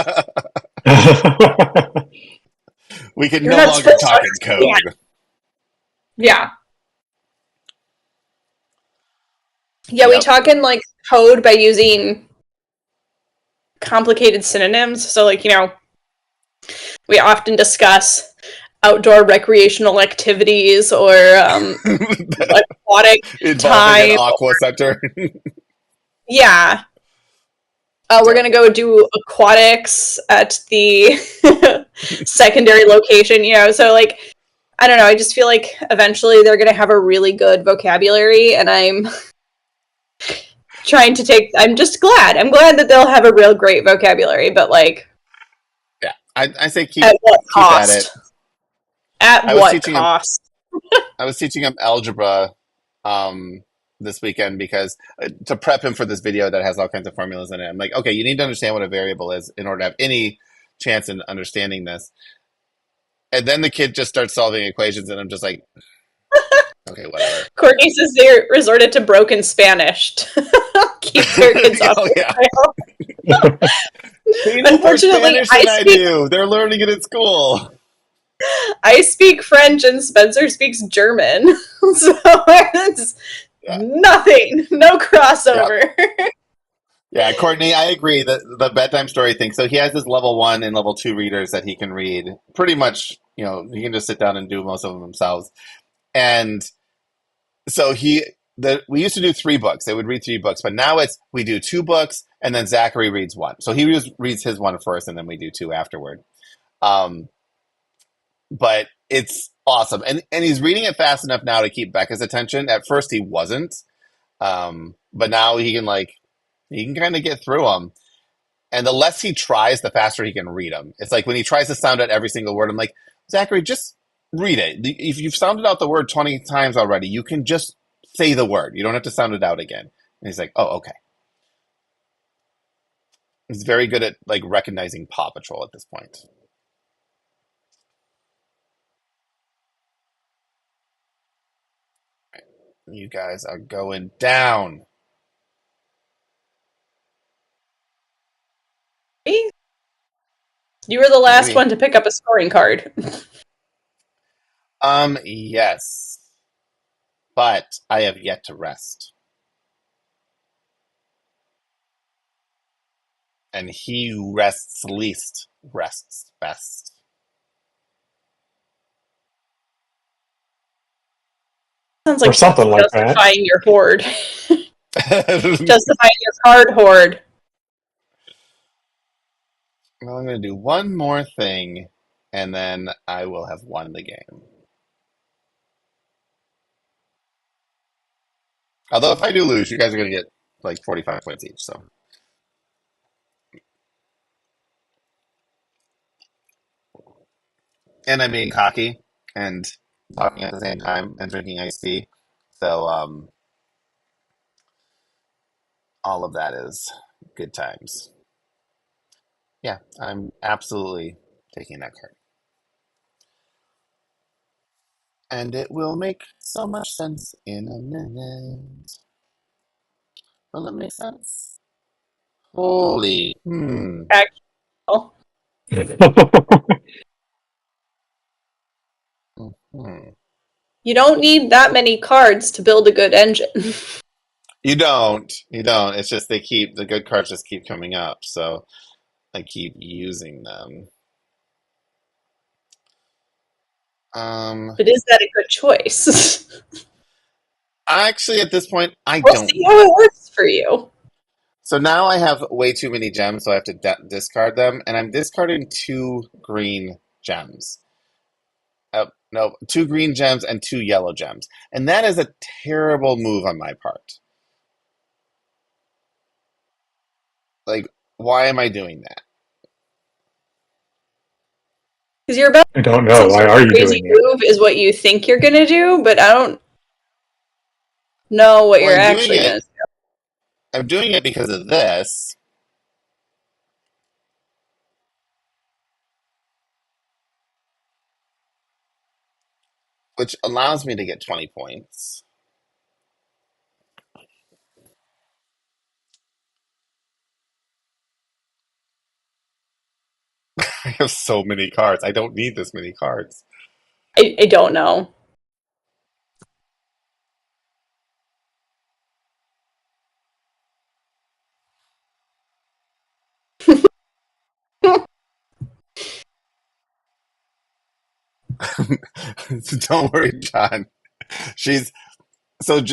we can no longer talk in code. Yeah. Yeah, we talk in like code by using complicated synonyms. So we often discuss outdoor recreational activities or aquatic time. An aqua center. Yeah. We're going to go do aquatics at the secondary location, so I don't know, I just feel like eventually they're going to have a really good vocabulary, and I'm just glad. I'm glad that they'll have a real great vocabulary, but yeah, I say keep at what cost? At what cost? I was teaching him algebra this weekend because to prep him for this video that has all kinds of formulas in it. I'm like, okay, you need to understand what a variable is in order to have any chance in understanding this. And then the kid just starts solving equations, and I'm just like, okay, whatever. Courtney says they resorted to broken Spanish to keep their kids off Oh, the yeah. trail. They know more Unfortunately, Spanish than I do. They're learning it at school. I speak French and Spencer speaks German. So it's nothing. No crossover. Yeah, Courtney, I agree that the bedtime story thing. So he has his level 1 and level 2 readers that he can read. Pretty much, he can just sit down and do most of them themselves. And so we used to do 3 books. They would read 3 books, but now we do 2 books and then Zachary reads 1. So he reads his 1 first and then we do 2 afterward. But it's awesome. And he's reading it fast enough now to keep Becca's attention. At first he wasn't. But now he can kind of get through them. And the less he tries, the faster he can read them. It's like when he tries to sound out every single word, I'm like, Zachary, just read it. If you've sounded out the word 20 times already, you can just say the word. You don't have to sound it out again. And he's like, oh, okay. He's very good at recognizing Paw Patrol at this point. You guys are going down. You were the last Maybe. one to pick up a scoring card. Yes. But I have yet to rest. And he who rests least rests best. Sounds like Or something like that. justifying your hoard. Justifying your card hoard. Well, I'm going to do one more thing, and then I will have won the game. Although if I do lose, you guys are going to get 45 points each. So, and I'm being cocky and talking at the same time and drinking iced tea. So, all of that is good times. Yeah, I'm absolutely taking that card. And it will make so much sense in a minute. Will it make sense? Holy. Actual. You don't need that many cards to build a good engine. You don't. It's just the good cards just keep coming up. So I keep using them. But is that a good choice? Actually, at this point, I We'll don't see how it works for you. So now I have way too many gems, so I have to discard them, and I'm discarding 2 green gems. No, 2 green gems and 2 yellow gems. And that is a terrible move on my part. Why am I doing that? Because you're about I don't know. some Why sort are of you crazy doing it? move is what you think you're going to do, but I don't know what Well, you're I'm doing actually going it. to do. I'm doing it because of this. Which allows me to get 20 points. I have so many cards. I don't need this many cards. I don't know. Don't worry, John. She's so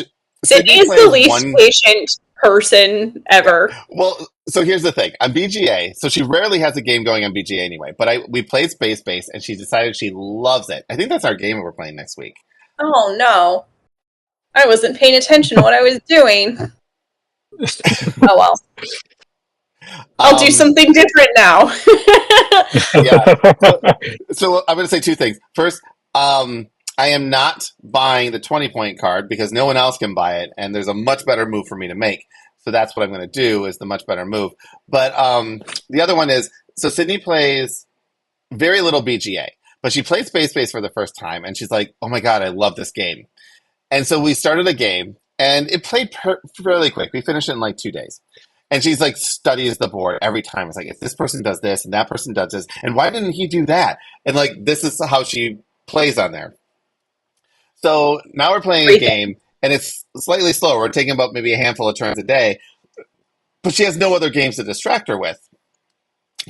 Sydney is the least patient person ever. Well, so here's the thing. On BGA, so she rarely has a game going on BGA anyway. But we played Space Base, and she decided she loves it. I think that's our game we're playing next week. Oh no, I wasn't paying attention to what I was doing. Oh well. I'll do something different now. Yeah. So I'm going to say 2 things. First, I am not buying the 20-point card because no one else can buy it, and there's a much better move for me to make. So that's what I'm going to do is the much better move. But the other one is, so Sydney plays very little BGA, but she played Space Base for the first time, and she's like, oh my God, I love this game. And so we started a game, and it played fairly quick. We finished it in like 2 days. And she's like, studies the board every time. It's like, if this person does this, and that person does this, and why didn't he do that? And like, this is how she plays on there. So now we're playing a game, and it's slightly slower. We're taking about maybe a handful of turns a day, but she has no other games to distract her with.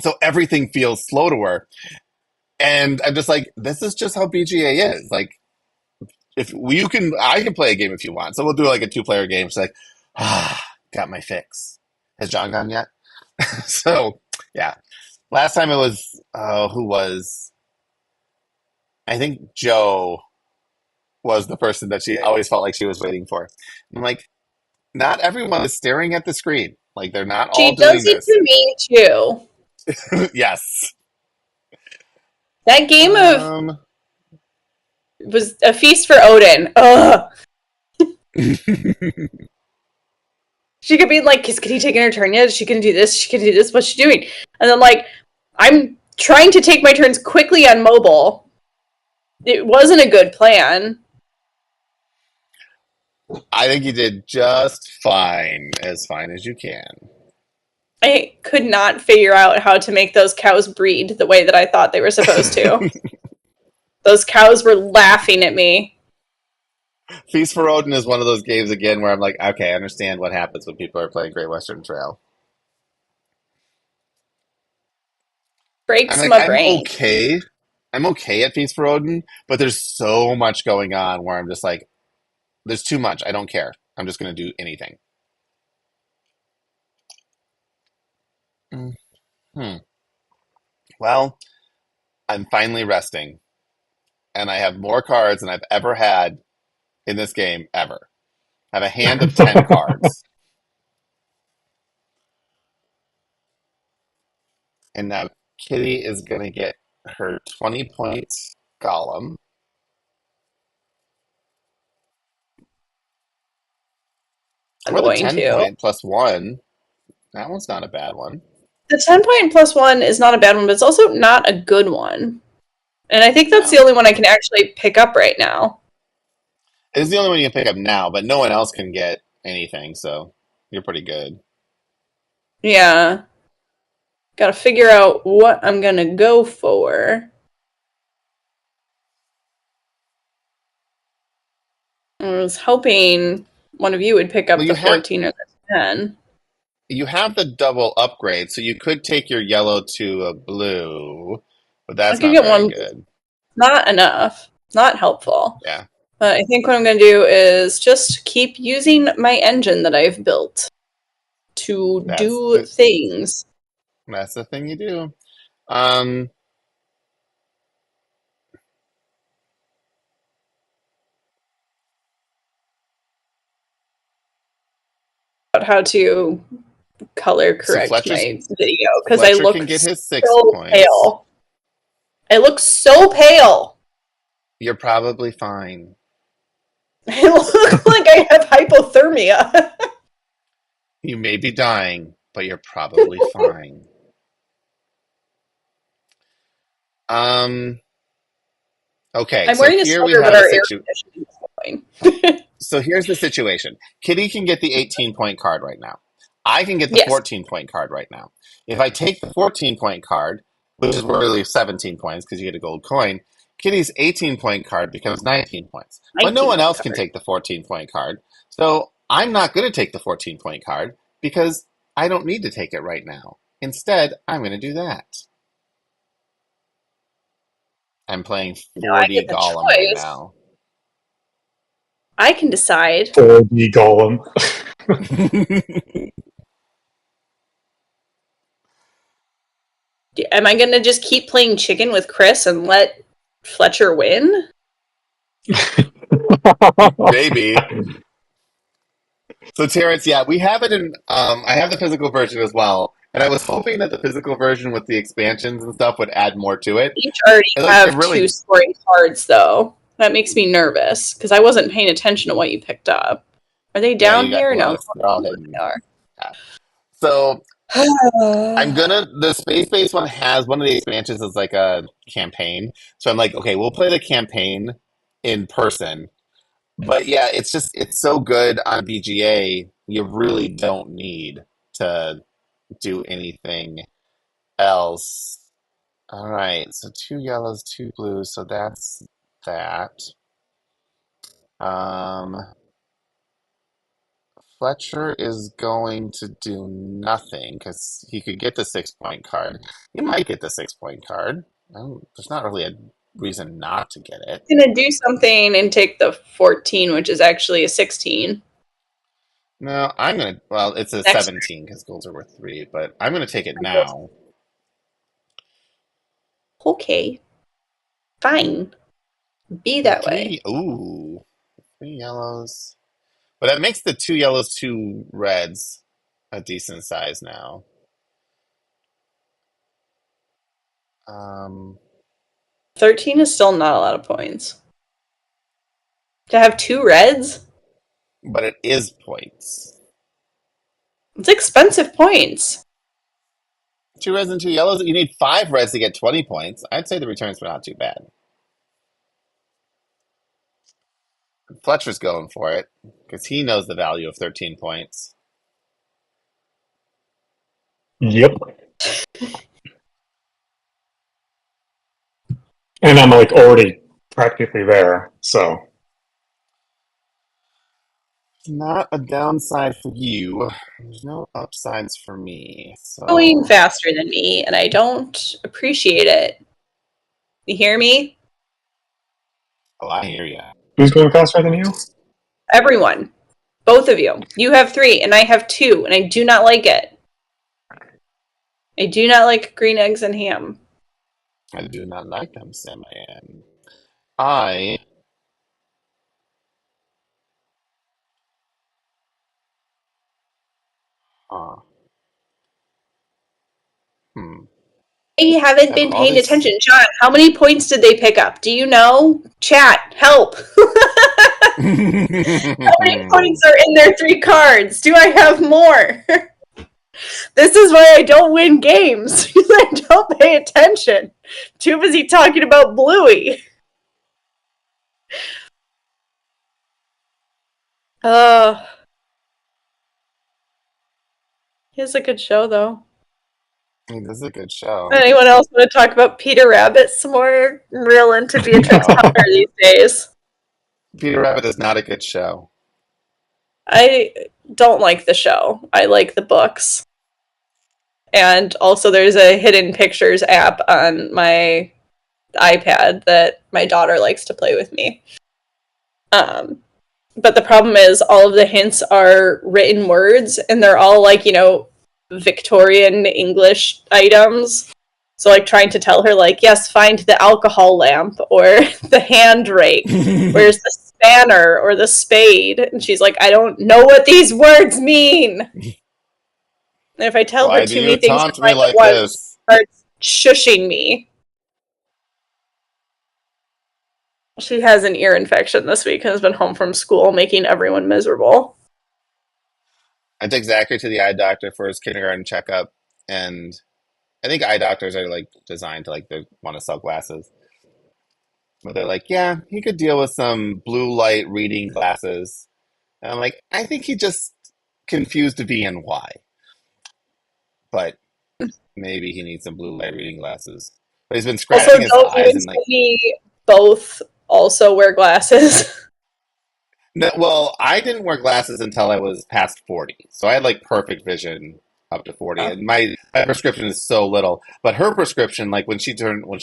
So everything feels slow to her. And I'm just like, this is just how BGA is. Like, I can play a game if you want. So we'll do like a 2-player game. She's like, got my fix. Has John gone yet? So, yeah. Last time it was, who was? I think Joe was the person that she always felt like she was waiting for. I'm like, not everyone is staring at the screen. Like, they're not all She does doing it this. to me too. Yes. That game was a feast for Odin. Ugh. She could be like, is Kitty taking her turn yet? Is she gonna do this? Is she gonna do this? What's she doing? And then like, I'm trying to take my turns quickly on mobile. It wasn't a good plan. I think you did just fine as you can. I could not figure out how to make those cows breed the way that I thought they were supposed to. Those cows were laughing at me. Feast for Odin is one of those games again where I'm like, okay, I understand what happens when people are playing Great Western Trail. Breaks I'm like, my brain. I'm okay at Feast for Odin, but there's so much going on where I'm just like, there's too much. I don't care. I'm just going to do anything. Well, I'm finally resting, and I have more cards than I've ever had in this game ever. I have a hand of 10 cards. And now Kitty is going to get her 20-point Golem. I'm Or the going 10 to. point plus 1. That one's not a bad one. The 10-point plus 1 is not a bad one, but it's also not a good one. And I think that's No. the only one I can actually pick up right now. It is the only one you can pick up now, but no one else can get anything, so you're pretty good. Yeah. Gotta figure out what I'm gonna go for. I was hoping one of you would pick up Well, the 14 or the 10. you have the double upgrade, so you could take your yellow to a blue, but I that's could not get very one. good. Not enough. Not helpful. Yeah. But I think what I'm gonna do is just keep using my engine that I've built to do things. That's the thing you do. About how to color So correct Fletcher's my video because I Fletcher look can get his 6 so points. pale. I look so pale. You're probably fine. I look like I have hypothermia. You may be dying, but you're probably fine. Okay, I'm so wearing a here we sweater, have but a our air situation. conditioning is going. So here's the situation. Kitty can get the 18-point card right now. I can get the Yes. 14-point card right now. If I take the 14-point card, which is really 17 points because you get a gold coin, Kitty's 18-point card becomes 19 points. But no one else can take the 14-point card. So I'm not going to take the 14-point card because I don't need to take it right now. Instead, I'm going to do that. I'm playing 40 Golem right now. I can decide. 40 Golem. Am I going to just keep playing chicken with Chris and let Fletcher win? Maybe. So Terrence, yeah, we have it in. I have the physical version as well, and I was hoping that the physical version with the expansions and stuff would add more to it. Each already have really 2 scoring cards, though. That makes me nervous because I wasn't paying attention to what you picked up. Are they Yeah, down you got here? No, close. They're all they hidden. are. Yeah. So the space-based one has one of the expansions is like a campaign. So I'm like, okay, we'll play the campaign in person. But yeah, it's so good on BGA, you really don't need to do anything else. All right, so 2 yellows, 2 blues, so that's that. Um, Fletcher is going to do nothing because he could get the 6 point card. He might get the 6 point card. There's not really a reason not to get it. I'm gonna do something and take the 14, which is actually a 16. No, I'm gonna. Well, it's a Next 17 because golds are worth 3, but I'm gonna take it turn. now. Okay, fine. Be The that way. ooh, 3 yellows. But that makes the 2 yellows, 2 reds a decent size now. Um, 13 is still not a lot of points. To have 2 reds? but it is points. It's expensive points. 2 reds and 2 yellows. You need 5 reds to get 20 points. I'd say the returns were not too bad. Fletcher's going for it because he knows the value of 13 points. Yep. And I'm like already practically there, so Not a downside for you. There's no upsides for me. Going So, faster than me, and I don't appreciate it. You hear me? oh, I hear you. who's going faster than you? Everyone. Both of you. You have 3, and I have 2, and I do not like it. I do not like green eggs and ham. I do not like them, Samayan. I uh, hmm. I haven't Out of been all paying these, attention. John, how many points did they pick up? Do you know? Chat, help. How many points are in their 3 cards? Do I have more? This is why I don't win games. Because I don't pay attention. Too busy talking about Bluey. Uh, it's a good show, though. this is a good show. Anyone else want to talk about Peter Rabbit some more? I'm real into Beatrix No. Potter these days. Peter Rabbit is not a good show. I don't like the show. I like the books. And also, there's a hidden pictures app on my iPad that my daughter likes to play with me. But the problem is, all of the hints are written words, and they're all like, Victorian English items. So, like, trying to tell her, like, yes, find the alcohol lamp, or the hand rake, where's the spanner, or the spade? And she's like, I don't know what these words mean. And if I tell her Why do too you many things in taunt me like at like once, this? she starts shushing me. She has an ear infection this week and has been home from school, making everyone miserable. I took Zachary to the eye doctor for his kindergarten checkup, and I think eye doctors are like designed to like they want to sell glasses. But they're like, yeah, he could deal with some blue light reading glasses. And I'm like, I think he just confused V and Y, but maybe he needs some blue light reading glasses. But he's been Also, scratching his don't eyes even and like, say me both also wear glasses. no, well, I didn't wear glasses until I was past 40. So I had like perfect vision up to 40. Oh. And my prescription is so little. But her prescription, like when she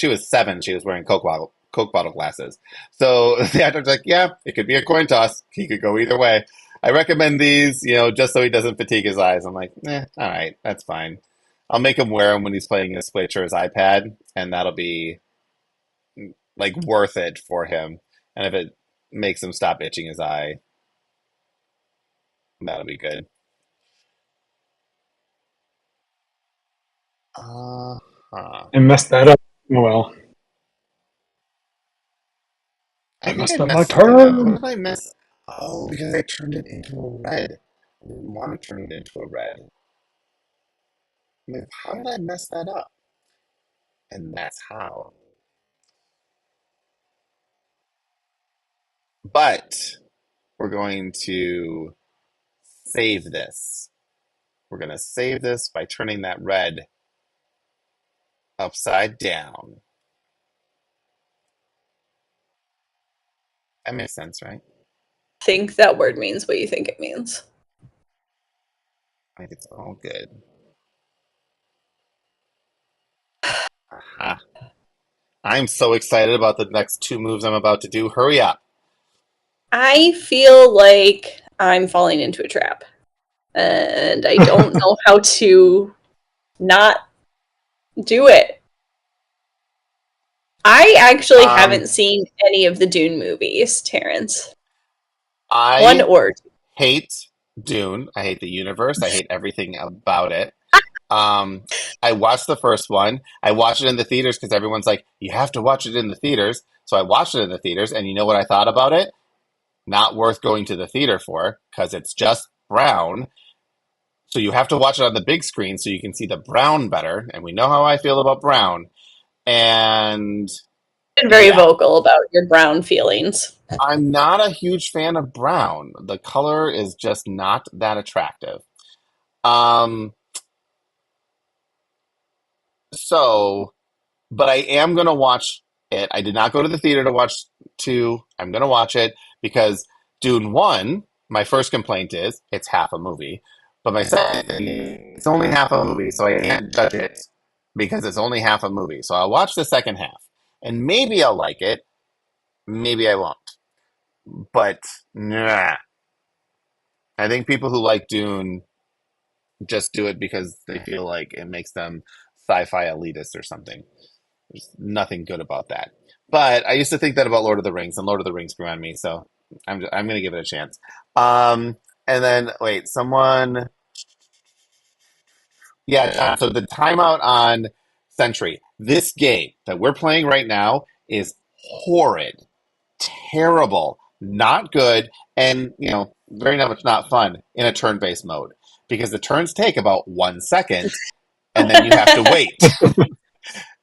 was 7, she was wearing Coke bottle glasses. So the doctor's like, yeah, it could be a coin toss. He could go either way. I recommend these, just so he doesn't fatigue his eyes. I'm like, all right, that's fine. I'll make him wear them when he's playing his Switch or his iPad, and that'll be like worth it for him. And if it makes him stop itching his eye, that'll be good. Uh-huh. I messed that up. Oh well. I I think I messed up my messed something up. What turn. did I miss? Oh, because I turned it into a red. I didn't want to turn it into a red. I mean, how did I mess that up? And that's how. But we're going to save this. We're going to save this by turning that red upside down. That makes sense, right? I think that word means what you think it means. I think it's all good. Aha. I'm so excited about the next two moves I'm about to do. Hurry up. I feel like I'm falling into a trap. And I don't know how to not do it. I actually Um, haven't seen any of the Dune movies, Terrence. One I or two. hate Dune. I hate the universe. I hate everything about it. Um, I watched the first one. I watched it in the theaters because everyone's like, you have to watch it in the theaters. So I watched it in the theaters, and you know what I thought about it? Not worth going to the theater for because it's just brown. So you have to watch it on the big screen so you can see the brown better. And we know how I feel about brown. And Been very yeah, vocal about your brown feelings. I'm not a huge fan of brown. The color is just not that attractive. Um, so but I am going to watch it. I did not go to the theater to watch two. I'm going to watch it because Dune 1, my first complaint is it's half a movie. But my second thing is it's only half a movie, so I can't judge it because it's only half a movie. So I'll watch the second half. And maybe I'll like it. Maybe I won't. But nah. I think people who like Dune just do it because they feel like it makes them sci-fi elitist or something. There's nothing good about that. But I used to think that about Lord of the Rings, and Lord of the Rings grew on me, so I'm going to give it a chance. And then wait, someone, yeah, John, so the timeout on Sentry. This game that we're playing right now is horrid, terrible, not good, and very much not fun in a turn-based mode because the turns take about 1 second, and then you have to wait.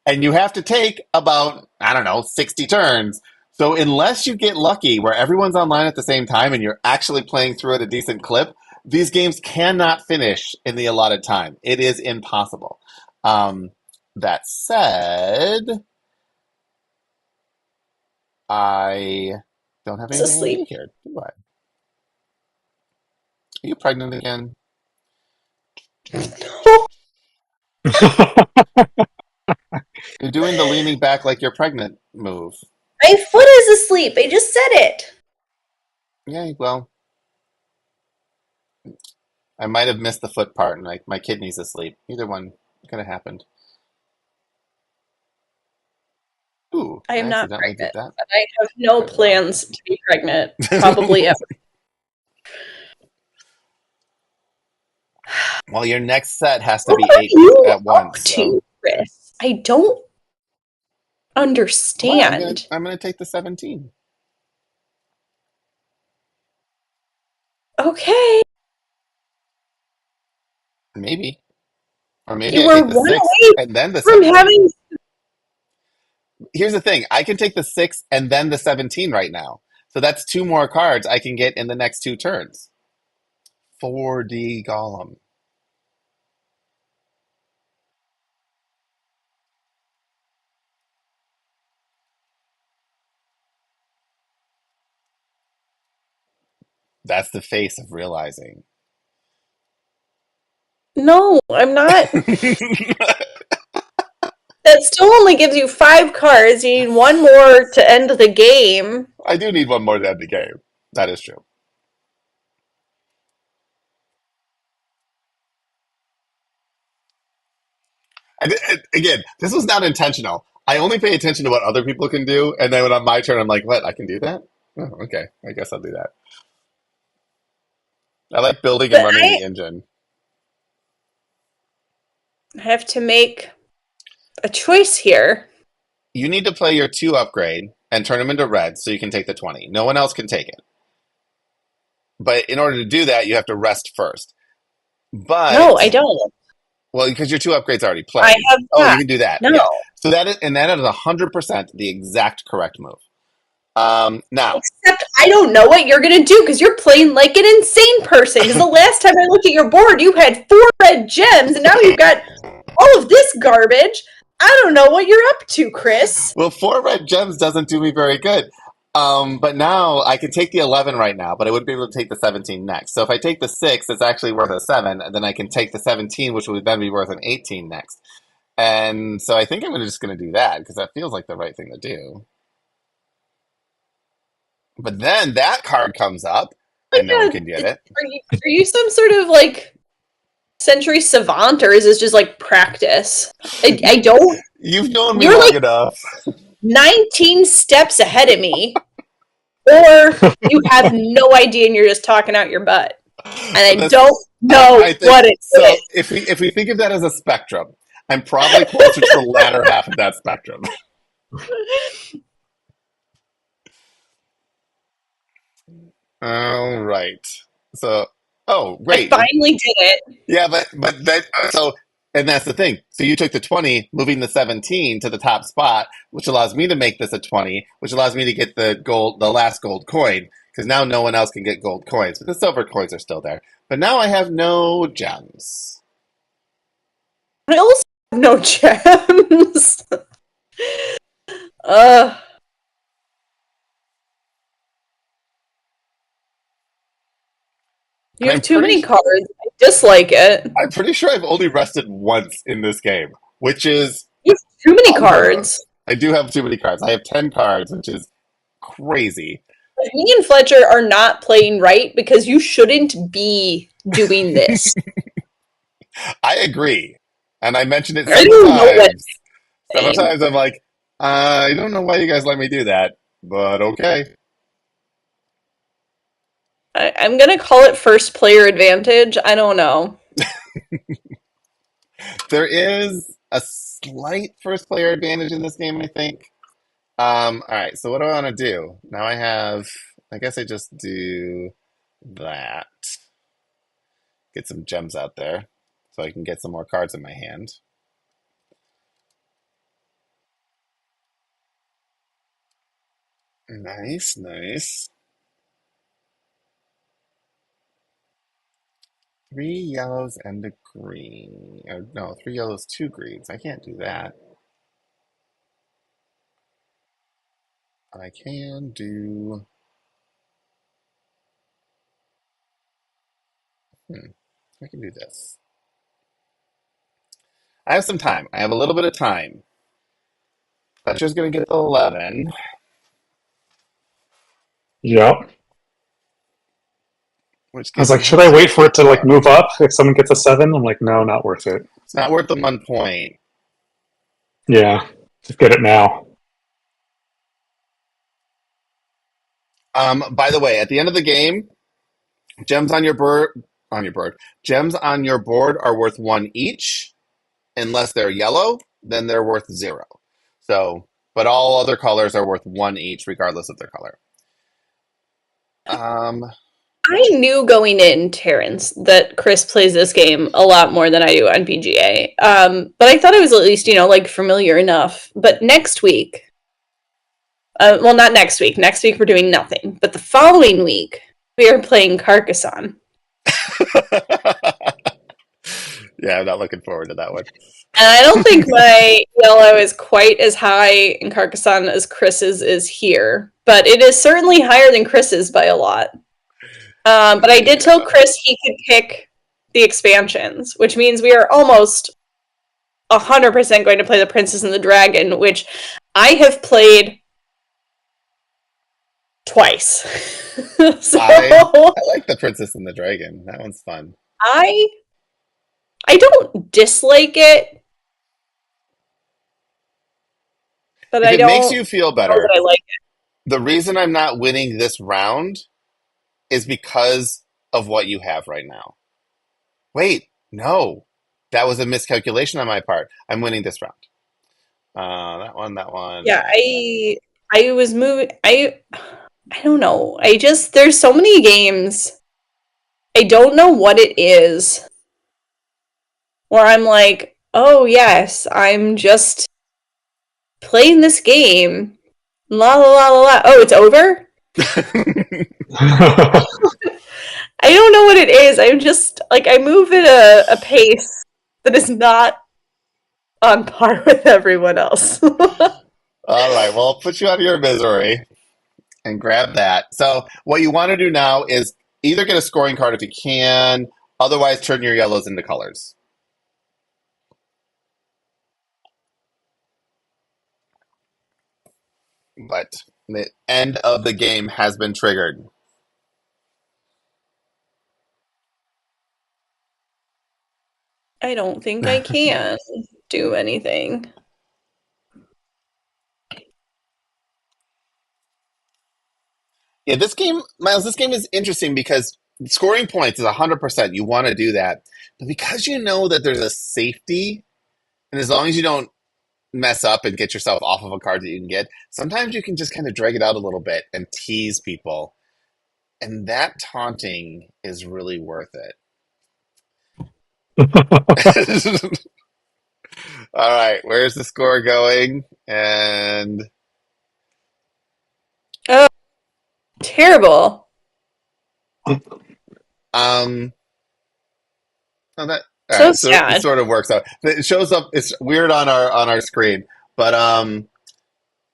And you have to take about, I don't know, 60 turns. So unless you get lucky where everyone's online at the same time and you're actually playing through at a decent clip, these games cannot finish in the allotted time. It is impossible. That said, I don't have It's anything to do asleep. here, do I? Are you pregnant again? You're doing the leaning back like you're pregnant move. My foot is asleep. I just said it. Yeah, well, I might have missed the foot part and like my kidney's asleep. Either one could have happened. Ooh, I I am not accidentally did pregnant, that. but I have no Quite well. plans to be pregnant. Probably ever. Well, your next set has to What be are eight you at up once. So to, Chris? I don't what? I'm gonna understand. I'm gonna take the 17. Okay. Maybe, or maybe You I were take the one six away and then the from 17. having. Here's the thing: I can take the 6 and then the 17 right now. So that's two more cards I can get in the next two turns. 4D Golem. That's the face of realizing. No, I'm not. That still only gives you 5 cards. You need one more to end the game. I do need one more to end the game. That is true. Again, this was not intentional. I only pay attention to what other people can do, and then when on my turn, I'm like, "What? I can do that? Oh, okay. I guess I'll do that." I like building and But running I the engine. have to make a choice here. You need to play your 2 upgrade, and turn them into red so you can take the 20. No one else can take it. But in order to do that, you have to rest first. No, But, I don't. well, because your 2 upgrades already I played. have Oh, you not. can do that. Yeah. No. So that is 100% the exact correct move. Now, Except I don't know what you're gonna do because you're playing like an insane person. Because the last time I looked at your board, you had 4 red gems, and now you've got all of this garbage. I don't know what you're up to, Chris. well, 4 red gems doesn't do me very good. But now I can take the 11 right now, but I wouldn't be able to take the 17 next. So if I take the 6, it's actually worth a 7, and then I can take the 17, which would then be worth an 18 next. And so I think I'm just going to do that because that feels like the right thing to do. But then that card comes up, and no one can get it. Are you some sort of like century savant, or is this just like practice? I don't. You've known me You're long like enough. 19 steps ahead of me, or you have no idea and you're just talking out your butt. And I don't know what it so. is. If we think of that as a spectrum, I'm probably closer to the latter half of that spectrum. All right. So, oh, I wait. finally did it. Yeah, but that so and that's the thing. So you took the 20, moving the 17 to the top spot, which allows me to make this a 20, which allows me to get the last gold coin, because now no one else can get gold coins, but the silver coins are still there. But now I have no gems. I also have no gems. uh You And have too many cards. I dislike it. I'm pretty sure I've only rested once in this game, which is You have too many unheard of. cards. I do have too many cards. I have 10 cards, which is crazy. Me and Fletcher are not playing right because you shouldn't be doing this. I agree. And I mentioned it I several don't know what times. Several times I'm like, I don't know why you guys let me do that, but okay. I'm gonna call it first player advantage. I don't know. There is a slight first player advantage in this game, I think. All right, so what do I want to do? Now I guess I just do that. Get some gems out there so I can get some more cards in my hand. Nice, nice. 3 yellows and a green. No, 3 yellows, 2 greens. I can't do that. I can do. I can do this. I have some time. I have a little bit of time. Fletcher's going to get the 11, Yep. which I was gives like, me should I wait for it to like 4. move up if someone gets a 7? I'm like, no, not worth it. It's not worth the 1 point. Yeah, just get it now. By the way, at the end of the game, gems gems on your board are worth 1 each, unless they're yellow, then they're worth 0. So, but all other colors are worth 1 each, regardless of their color. I knew going in, Terrence, that Chris plays this game a lot more than I do on PGA. But I thought I was at least, like familiar enough. But next week, well, not next week. Next week we're doing nothing. But the following week we are playing Carcassonne. Yeah, I'm not looking forward to that one. And I don't think my yellow is quite as high in Carcassonne as Chris's is here. But it is certainly higher than Chris's by a lot. But I did tell Chris he could pick the expansions, which means we are almost 100% going to play the Princess and the Dragon, which I have played twice. So I like the Princess and the Dragon. That one's fun. I don't dislike it, but If I it don't makes you feel know better, that I like it. the reason I'm not winning this round is because of what you have right now. Wait, no. That was a miscalculation on my part. I'm winning this round. That one. Yeah, I was moving. I don't know. There's so many games. I don't know what it is. Where I'm like, oh yes, I'm just playing this game. La la la la la. Oh, it's over? I don't know what it is. I'm just like I move at a pace that is not on par with everyone else. All right, well, I'll put you out of your misery and grab that. So, what you want to do now is either get a scoring card if you can, otherwise, turn your yellows into colors. But the end of the game has been triggered. I don't think I can do anything. Yeah, this game, Miles, this game is interesting because scoring points is 100%. You want to do that. But because you know that there's a safety, and as long as you don't mess up and get yourself off of a card that you can get, sometimes you can just kind of drag it out a little bit and tease people. And that taunting is really worth it. All right, where's the score going? And Oh, terrible. um oh, that all So right, so it sad. sort of works out. It shows up, it's weird on our screen, but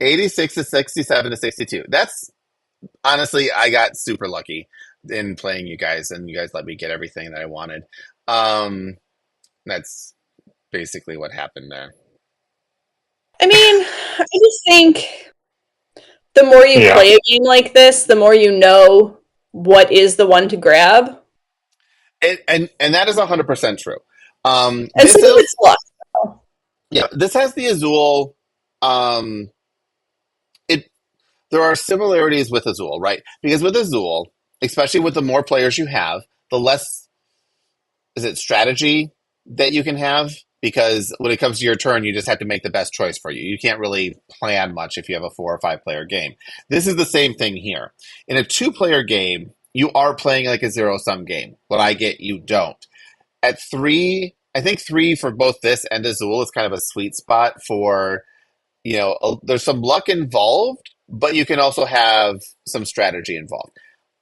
86 to 67 to 62. That's honestly, I got super lucky in playing you guys, and you guys let me get everything that I wanted. Um, that's basically what happened there. I mean, I just think the more you Yeah. play a game like this, the more you know what is the one to grab. And that is 100% true. And This some of is it's luck. yeah. This has the Azul. Um, it There are similarities with Azul, right? Because with Azul, especially with the more players you have, the less is it strategy that you can have. Because when it comes to your turn, you just have to make the best choice for you. You can't really plan much if you have a 4 or 5 player game. This is the same thing here. In a 2 player game, you are playing like a zero sum game. What I get, you don't. At 3, I think 3 for both this and Azul is kind of a sweet spot for, there's some luck involved, but you can also have some strategy involved.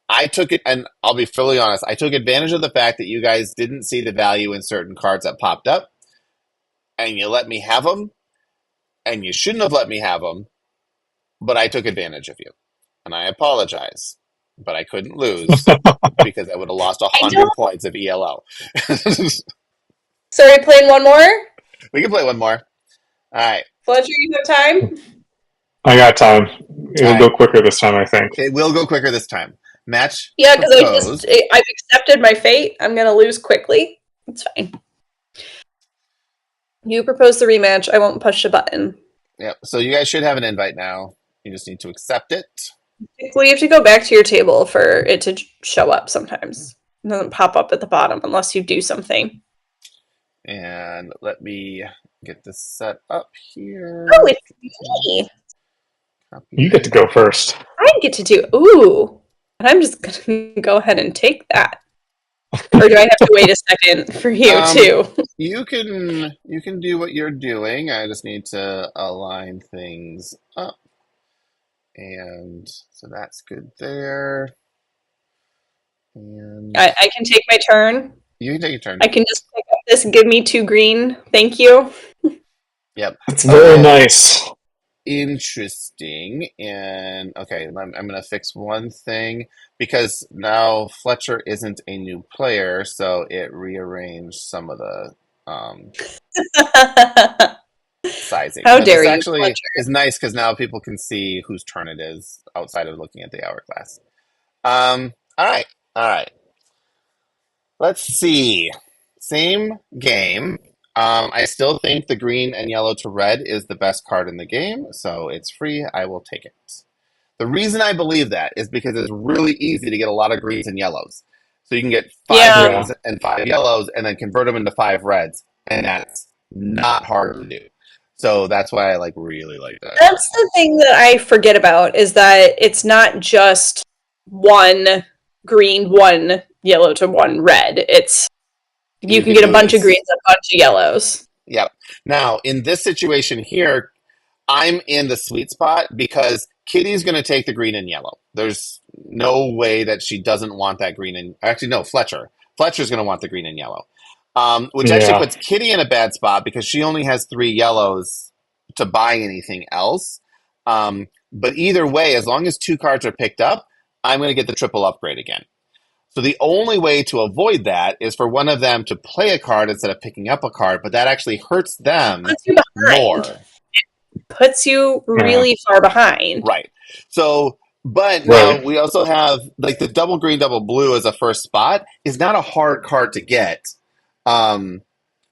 I took it, and I'll be fully honest, I took advantage of the fact that you guys didn't see the value in certain cards that popped up, and you let me have them, and you shouldn't have let me have them, but I took advantage of you. And I apologize, but I couldn't lose because I would have lost I 100 don't. points of ELO. So are we playing one more? We can play one more. All right. Fletcher, you have time? I got time. All It'll right. go quicker this time, I think. It will go quicker this time. Match Yeah, because proposed. I've accepted my fate. I'm gonna lose quickly. It's fine. You propose the rematch. I won't push a button. Yep. So you guys should have an invite now. You just need to accept it. Well, you have to go back to your table for it to show up sometimes. It doesn't pop up at the bottom unless you do something. And let me get this set up here. Oh, it's me. Copy. You get to go first. I get to do. Ooh. And I'm just going to go ahead and take that. Or do I have to wait a second for you too? You can do what you're doing. I just need to align things up. And so that's good there. And I can take my turn. you can take your turn. I can just pick up this and give me 2 green. Thank you. Yep. It's very nice. Interesting. And okay, I'm going to fix one thing because now Fletcher isn't a new player, so it rearranged some of the sizing. How But dare this you, actually Fletcher. is nice because now people can see whose turn it is outside of looking at the hourglass. All right, all right. Let's see. Same game. I still think the green and yellow to red is the best card in the game, so it's free. I will take it. The reason I believe that is because it's really easy to get a lot of greens and yellows. So you can get 5 Yeah. greens and 5 yellows and then convert them into 5 reds, and that's not hard to do. So that's why I like really like that card. That's the thing that I forget about is that it's not just one green, one yellow to one red. It's you You can could get a bunch of use greens and a bunch of yellows. yep. Now in this situation here, I'm in the sweet spot because Kitty's going to take the green and yellow. There's no way that she doesn't want that green and actually no Fletcher. Fletcher's going to want the green and yellow, which actually Yeah. puts Kitty in a bad spot because she only has three yellows to buy anything else. But either way, as long as two cards are picked up, I'm going to get the triple upgrade again. So the only way to avoid that is for one of them to play a card instead of picking up a card, but that actually hurts them Puts you behind. more. Puts you Yeah. really far behind. Right. So, but now Right. we also have like the double green, double blue as a first spot is not a hard card to get. Um,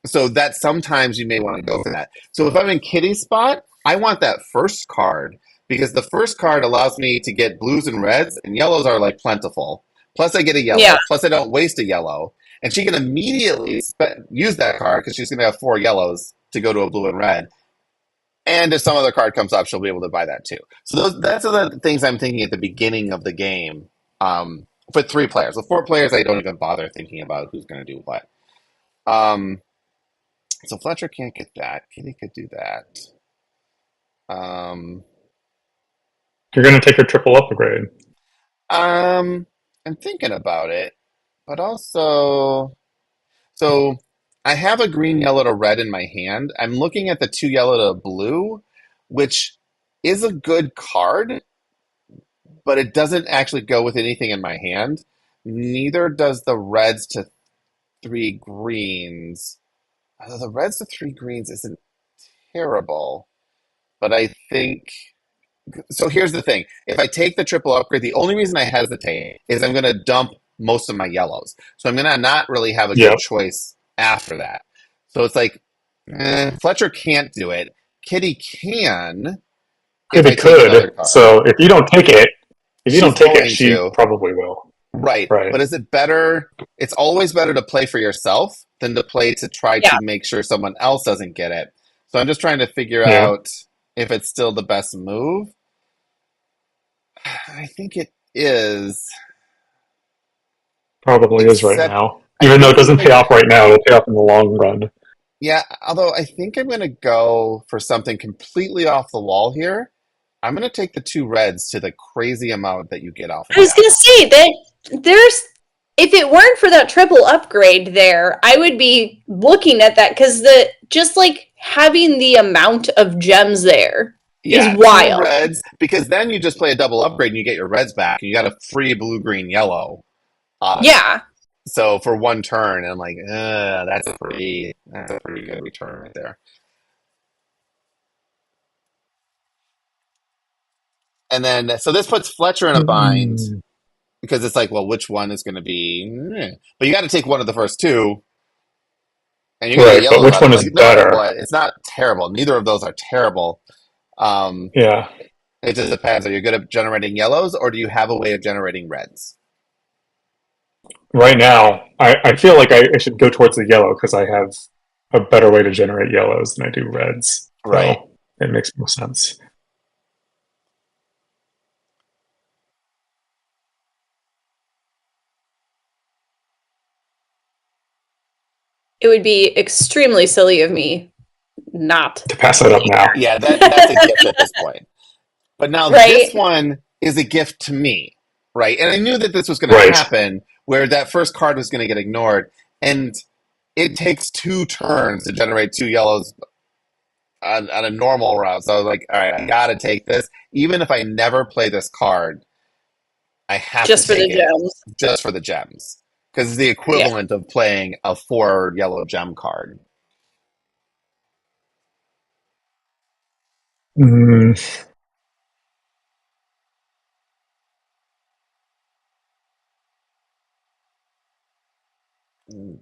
so that sometimes you may want to go for that. So if I'm in Kitty's spot, I want that first card because the first card allows me to get blues and reds, and yellows are like plentiful. Plus, I get a Yeah. yellow. Plus, I don't waste a yellow, and she can immediately use that card because she's going to have four yellows to go to a blue and red. And if some other card comes up, she'll be able to buy that too. So that's the things I'm thinking at the beginning of the game. For three players, with four players, I don't even bother thinking about who's going to do what. Um, so Fletcher can't get that. Kitty could do that. Um, You're going to take a triple upgrade. um, I'm thinking about it, but also, so I have a green, yellow to red in my hand. I'm looking at the two yellow to blue, which is a good card, but it doesn't actually go with anything in my hand. Neither does the reds to three greens. Although the reds to three greens isn't terrible, but I think so. Here's the thing: if I take the triple upgrade, the only reason I hesitate is I'm going to dump most of my yellows, so I'm going to not really have a good Yep. choice after that. So it's like Fletcher can't do it. Kitty can if Kitty I take another could. card. So if you She's don't take it, going she to. probably will. Right. Right. But is it better? It's always better to play for yourself than to play to try Yeah. to make sure someone else doesn't get it. So I'm just trying to figure Yeah. out if it's still the best move. I think it is, Probably is right except now. I Even though think it I'm doesn't going pay to, off right now, it'll pay off in the long run. yeah, although I think I'm going to go for something completely off the wall here. I'm going to take the two reds to the crazy amount that you get off I of was that. gonna say that there's if it weren't for that triple upgrade there, I would be looking at that because the just like having the amount of gems there is Yeah, two wild. reds, because then you just play a double upgrade and you get your reds back, and you got a free blue, green, yellow out of it. Yeah. So for one turn, I'm like, that's a pretty good return right there. And then so this puts Fletcher in a bind Hmm. because it's like, well, which one is going to be? But you got to take one of the first two, and you're going to get Right, but yellows which out of it. one is Like, no matter better? what, it's not terrible. Neither of those are terrible. Um, Yeah. it just depends. Are you good at generating yellows, or do you have a way of generating reds? Right now, I feel like I should go towards the yellow because I have a better way to generate yellows than I do reds. Right. So it makes more sense. It would be extremely silly of me not To pass to that up take now. Yeah, that's a gift at this point. But now this right? one is a gift to me, right? And I knew that this was going to Right. happen, where that first card was going to get ignored, and it takes two turns to generate two yellows on a normal route. So I was like, all right, I got to take this, even if I never play this card. I have to Just for the take it gems. just for the gems because it's the Yeah. equivalent of playing a four yellow gem card. Mm,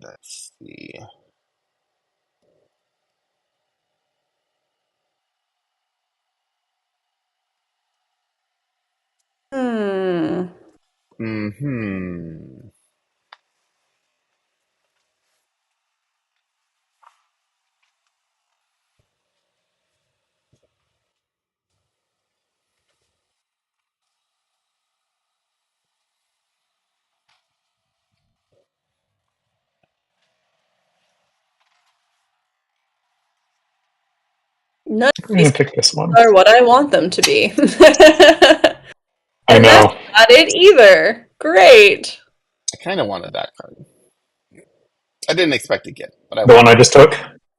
Let's see. Hmm. Hmm. I'm gonna pick this one. Are what I want them to be. I And that's know. not it either. Great. I kind of wanted that card. I didn't expect to get, but I The one wanted. I just took.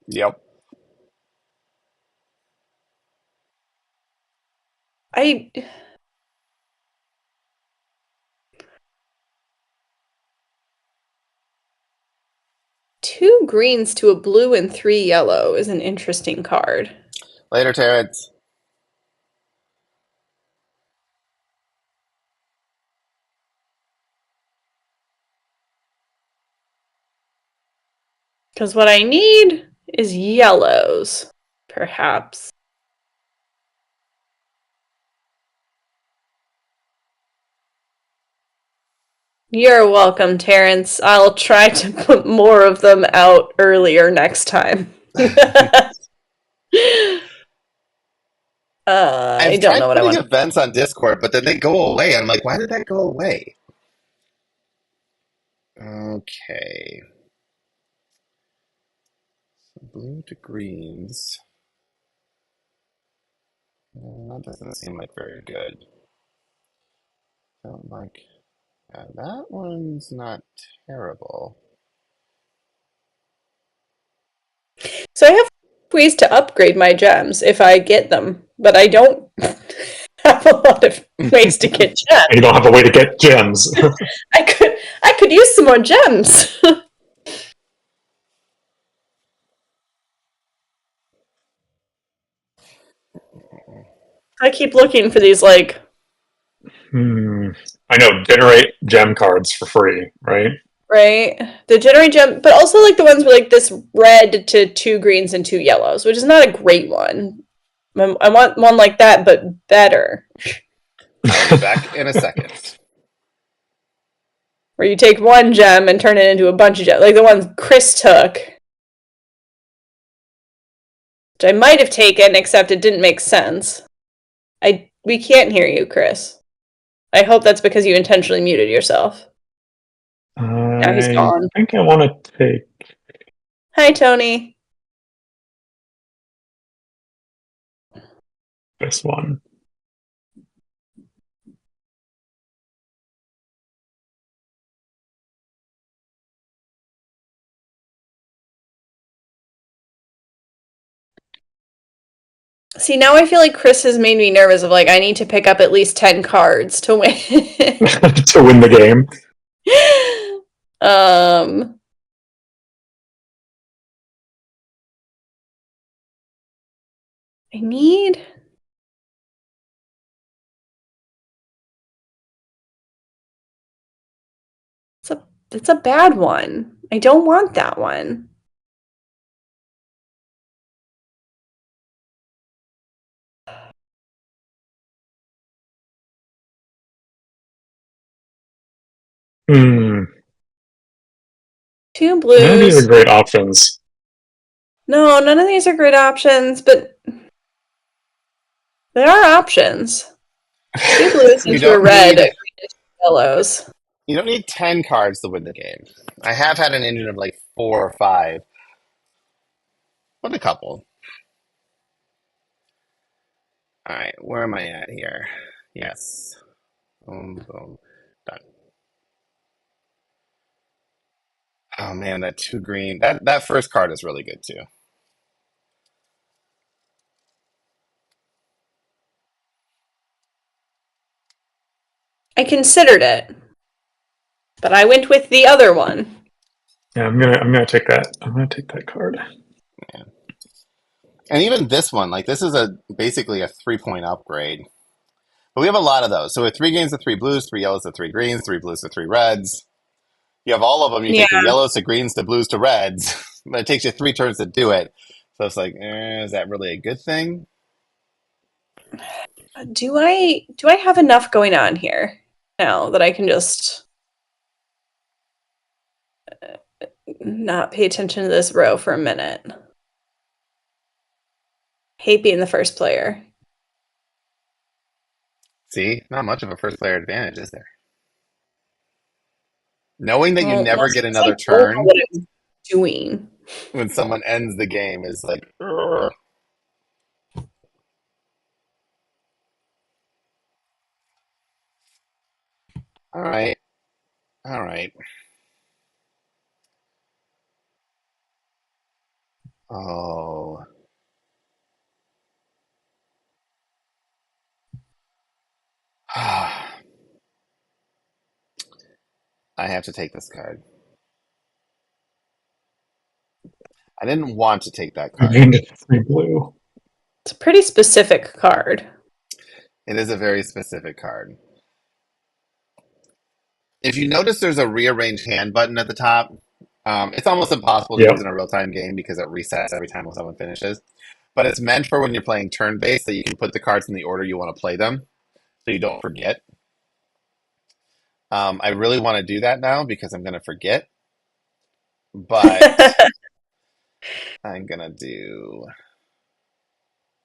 Yep. I 2 greens to a blue and 3 yellow is an interesting card. Later, Terrence. Because what I need is yellows, perhaps. You're welcome, Terrence. I'll try to put more of them out earlier next time. I I've don't tried know what I putting want. events on Discord, but then they go away. I'm like, why did that go away? Okay. Blue to greens. That doesn't seem like very good. Don't like that one's not terrible. So I have ways to upgrade my gems if I get them, but I don't have a lot of ways to get gems. And you don't have a way to get gems. I could use some more gems. I keep looking for these like I know. Generate gem cards for free, right? right? The generate gem, but also like the ones with like this red to 2 greens and 2 yellows, which is not a great one. I want one like that, but better. I'll be back in a second. Where you take one gem and turn it into a bunch of gems, like the ones Chris took, which I might have taken, except it didn't make sense. We can't hear you, Chris. I hope that's because you intentionally muted yourself. Now he's I gone. think I want to take Hi, Tony. this one. See, now I feel like Chris has made me nervous of like I need to pick up at least 10 cards to win. To win the game. um I need it's a bad one. I don't want that one. Hmm. 2 None of these are blues. great options. No, none of these are great options, but there are options. 2 blues You into a don't red, need yellows. you don't need 10 cards to win the game. I have had an engine of like 4 or 5. What a couple. All right, where am I at here? Yes. Boom, boom, done. Oh man, that 2 green. That first card is really good too. I considered it, but I went with the other one. Yeah, I'm gonna take that. I'm gonna take that card. Yeah. And even this one, like this is basically a 3-point upgrade. But we have a lot of those. So with 3 greens to 3 blues, 3 yellows to 3 greens, 3 blues to 3 reds. You have all of them. You Yeah. take the yellows to greens to blues to reds, but it takes you 3 turns to do it. So it's like, is that really a good thing? Do I have enough going on here now that I can just not pay attention to this row for a minute? Hate being the first player. See, not much of a first player advantage, is there? Knowing that you Well, never mostly get 'cause I another don't know turn what I'm doing. when someone ends the game is like, "Ugh." All right. All right. Oh. I have to take this card. I didn't want to take that card. And it's 3 blue. It's a pretty specific card. It is a very specific card. If you notice, there's a rearrange hand button at the top. It's almost impossible to use Yep. in a real-time game because it resets every time someone finishes. But it's meant for when you're playing turn-based, so you can put the cards in the order you want to play them, so you don't forget. I really want to do that now because I'm going to forget, but I'm going to do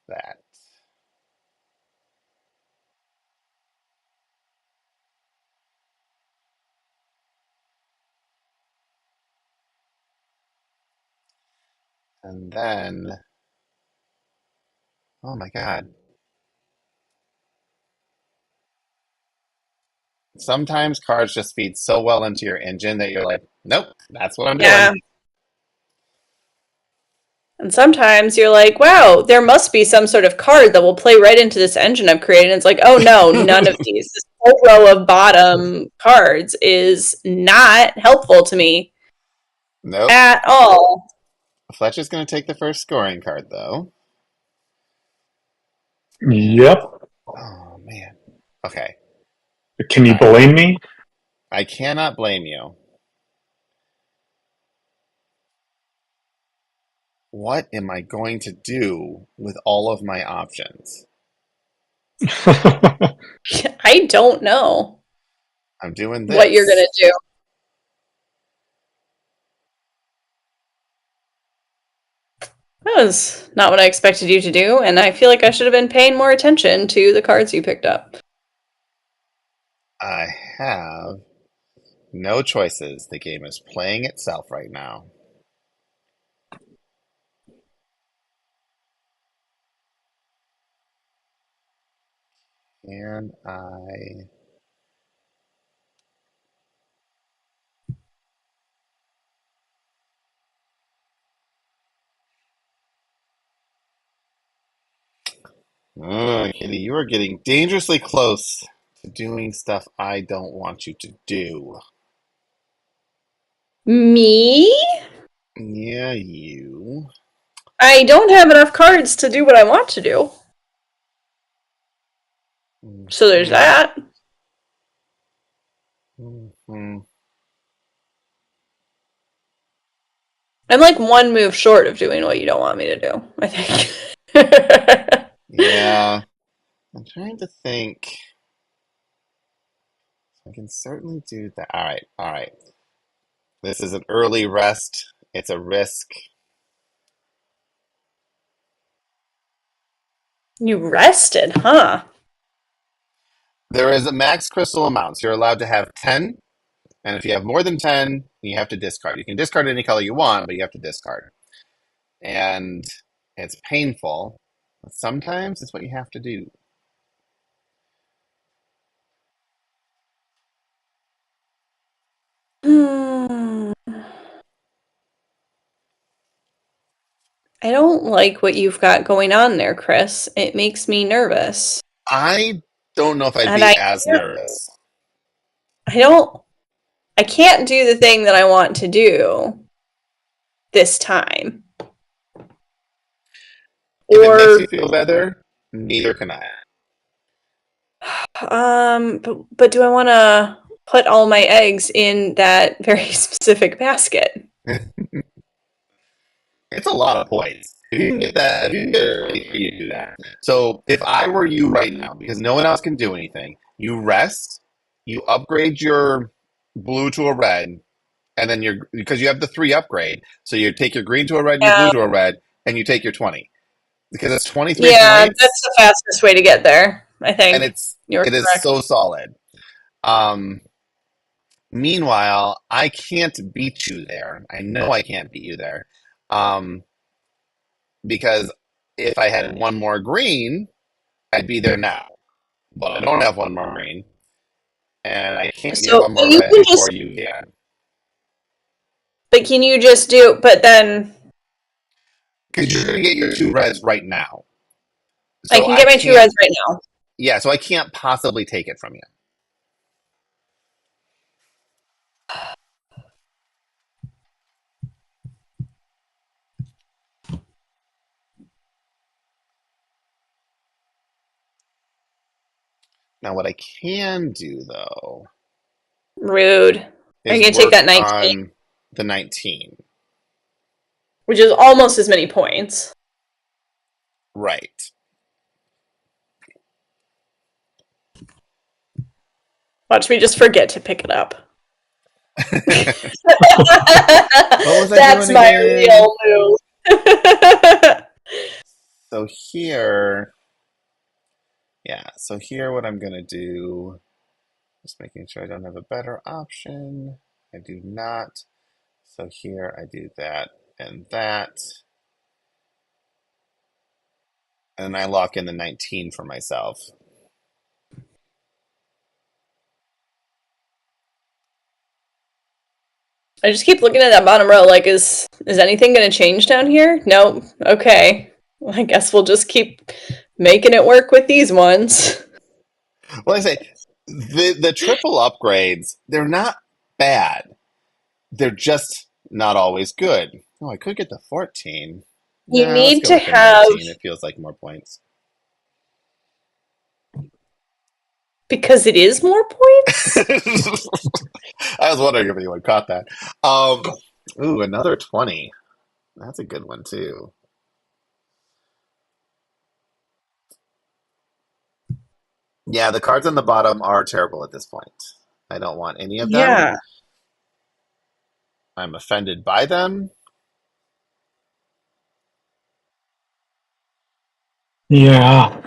that. And then, oh my God. Sometimes cards just feed so well into your engine that you're like, nope, that's what I'm Yeah. doing. And sometimes you're like, wow, there must be some sort of card that will play right into this engine I've created. And it's like, oh no, none of these. This whole row of bottom cards is not helpful to me Nope. at all. Fletcher's going to take the first scoring card, though. And, Yep. oh man. Okay. Can you All right. blame me? I cannot blame you. What am I going to do with all of my options? I don't know I'm doing what you're going this. to do. That was not what I expected you to do, and I feel like I should have been paying more attention to the cards you picked up. I have no choices. The game is playing itself right now. And I. Oh, Kitty, you are getting dangerously close to doing stuff I don't want you to do. Me? Yeah, you. I don't have enough cards to do what I want to do. So there's Mhm, that. mhm. I'm like one move short of doing what you don't want me to do, I think. Yeah, I'm trying to think. I can certainly do that. All right, all right. This is an early rest. It's a risk. You rested, huh? There is a max crystal amount. So you're allowed to have 10. And if you have more than 10, you have to discard. You can discard any color you want, but you have to discard. And it's painful. But sometimes it's what you have to do. Hmm. I don't like what you've got going on there, Chris. It makes me nervous. I don't know if I'd And be as nervous. I don't I can't do the thing that I want to do this time. If it makes you Or feel better, neither can I. but do I want to put all my eggs in that very specific basket? It's a lot of points. If you can get that, if you can get it early, you do that. So if I were you right now, because no one else can do anything, you rest, you upgrade your blue to a red, and then you're because you have the 3 upgrade, so you take your green to a red and your blue Yeah. to a red, and you take your 20 because it's 23 Yeah, that's points, the fastest way to get there, I and think. You're it is correct. so solid. Um, Meanwhile, I can't beat you there. I know I can't beat you there. Um, because if I had one more green, I'd be there now. But I don't have one more green. and I can't get So one more you in can before just, you can. but can you just do, but then Because you're going to get your 2 reds right now. I So can I get my 2 can't, reds right now. yeah, so I can't possibly take it from you. Now, what I can do, though, Rude. I is can take work that 19, on the 19. which is almost as many points. Right. Watch me just forget to pick it up. What was I That's doing my again? real move. So here, yeah, so here what I'm going to do, just making sure I don't have a better option. I do not. So here I do that and that. And I lock in the 19 for myself. I just keep looking at that bottom row like, is anything going to change down here? Nope. Okay. Well, I guess we'll just keep making it work with these ones. Well, I say, the triple upgrades, they're not bad. They're just not always good. Oh, I could get the 14. You Nah, let's need go to with the have, 19. It feels like more points. because it is more points? I was wondering if anyone caught that. Ooh, another 20. That's a good one, too. Yeah, the cards on the bottom are terrible at this point. I don't want any of them. Yeah. I'm offended by them. Yeah.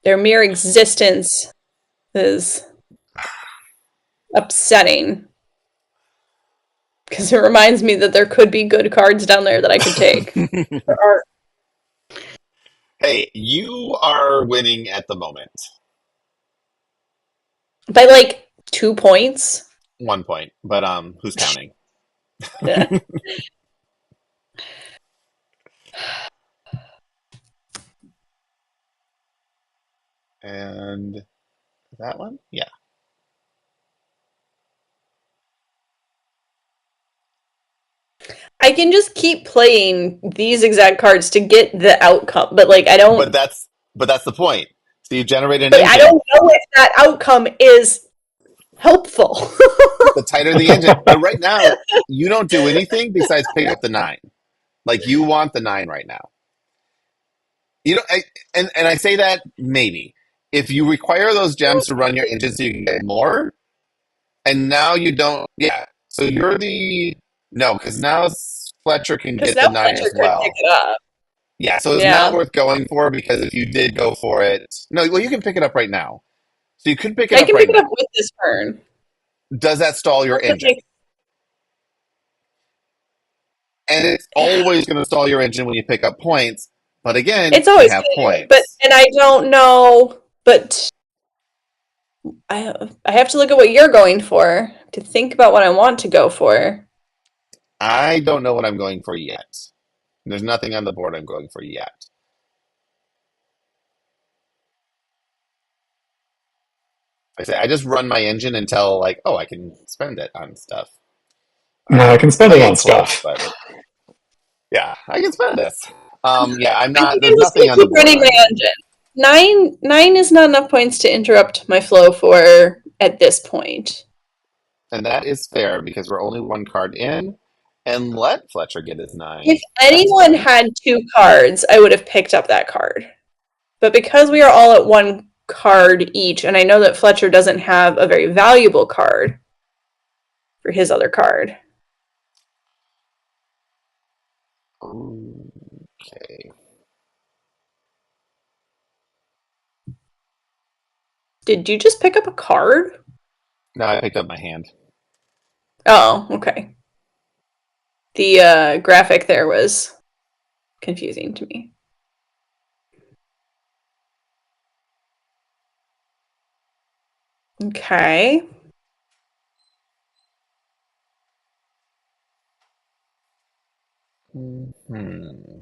Their mere existence is upsetting. Because it reminds me that there could be good cards down there that I could take. There are. Hey, you are winning at the moment. By like 2 points. 1 point, but who's counting? Yeah. And that one? Yeah. I can just keep playing these exact cards to get the outcome, but like I But don't. that's the point. So you generate an But I engine. don't know if that outcome is helpful. The tighter the engine. But right now, you don't do anything besides pick up the 9. Like you want the 9 right now. You don't, and I say that maybe if you require those gems to run your engine so you can get more, and now you don't. Yeah, so you're the no, because now Fletcher can Because get now the 9 Fletcher as could pick well. it up. Yeah, so it's not Yeah. worth going for because if you did go for it, no, well you can pick it up right now. So you could pick it I up can right pick it up now. with this turn. Does that stall your But engine? like, And it's always going to stall your engine when you pick up points. But again, it's you always have gonna do it. But points. and I don't know, but I have to look at what you're going for to think about what I want to go for. I don't know what I'm going for yet. There's nothing on the board I'm going for yet. I say I just run my engine until like, oh, I can spend it on stuff. I can spend Might it on get close, stuff. but yeah, I can spend this. Yeah, I'm I not. think There's I'm just nothing gonna on the keep board running that my I'm going engine. Nine is not enough points to interrupt my flow for at this point. for, and that is fair because we're only 1 card in, and let Fletcher get his 9. If That's anyone fair. had 2 cards, I would have picked up that card. But because we are all at 1 card each, and I know that Fletcher doesn't have a very valuable card for his other card. Okay. Did you just pick up a card? No, I picked up my hand. Oh, okay. The graphic there was confusing to me. Okay. Hmm.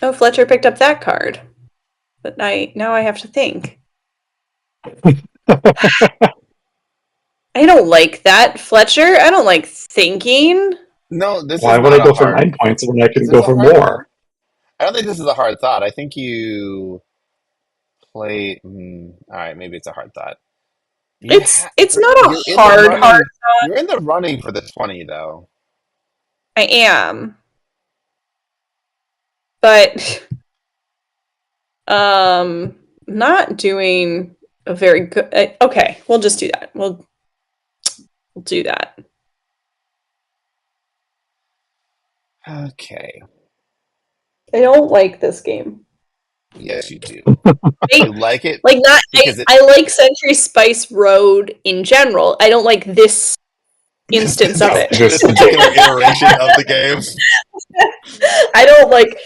Oh, Fletcher picked up that card. But now I have to think. I don't like that, Fletcher. I don't like thinking. No, this Why is would I not a go for hard. 9 points when I Is can this go a for hard thought? more? I don't think this is a hard thought. I think you play. All right, maybe it's a hard thought. It's not a You're in the hard. running. You're in the running for the 20, though. I am, but not doing a very good. Okay, we'll just do that. We'll do that. Okay. I don't like this game. Yes, you do. I You like it like not. because it I like Century Spice Road in general. I don't like this this instance of it. this particular iteration of the game. I don't like.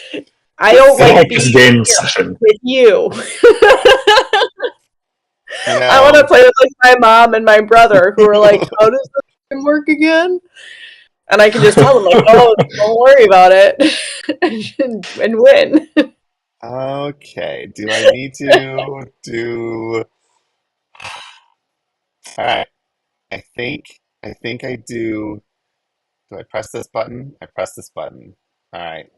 I don't I don't like like being this game here session. with you. You I want to know. play with like my mom and my brother, who are like, "How does this game work again?" And I can just tell them like, "Oh, don't worry about it," and win. Okay. Do I need to do? All right. I think I do. Do I press this button? I press this button. All right.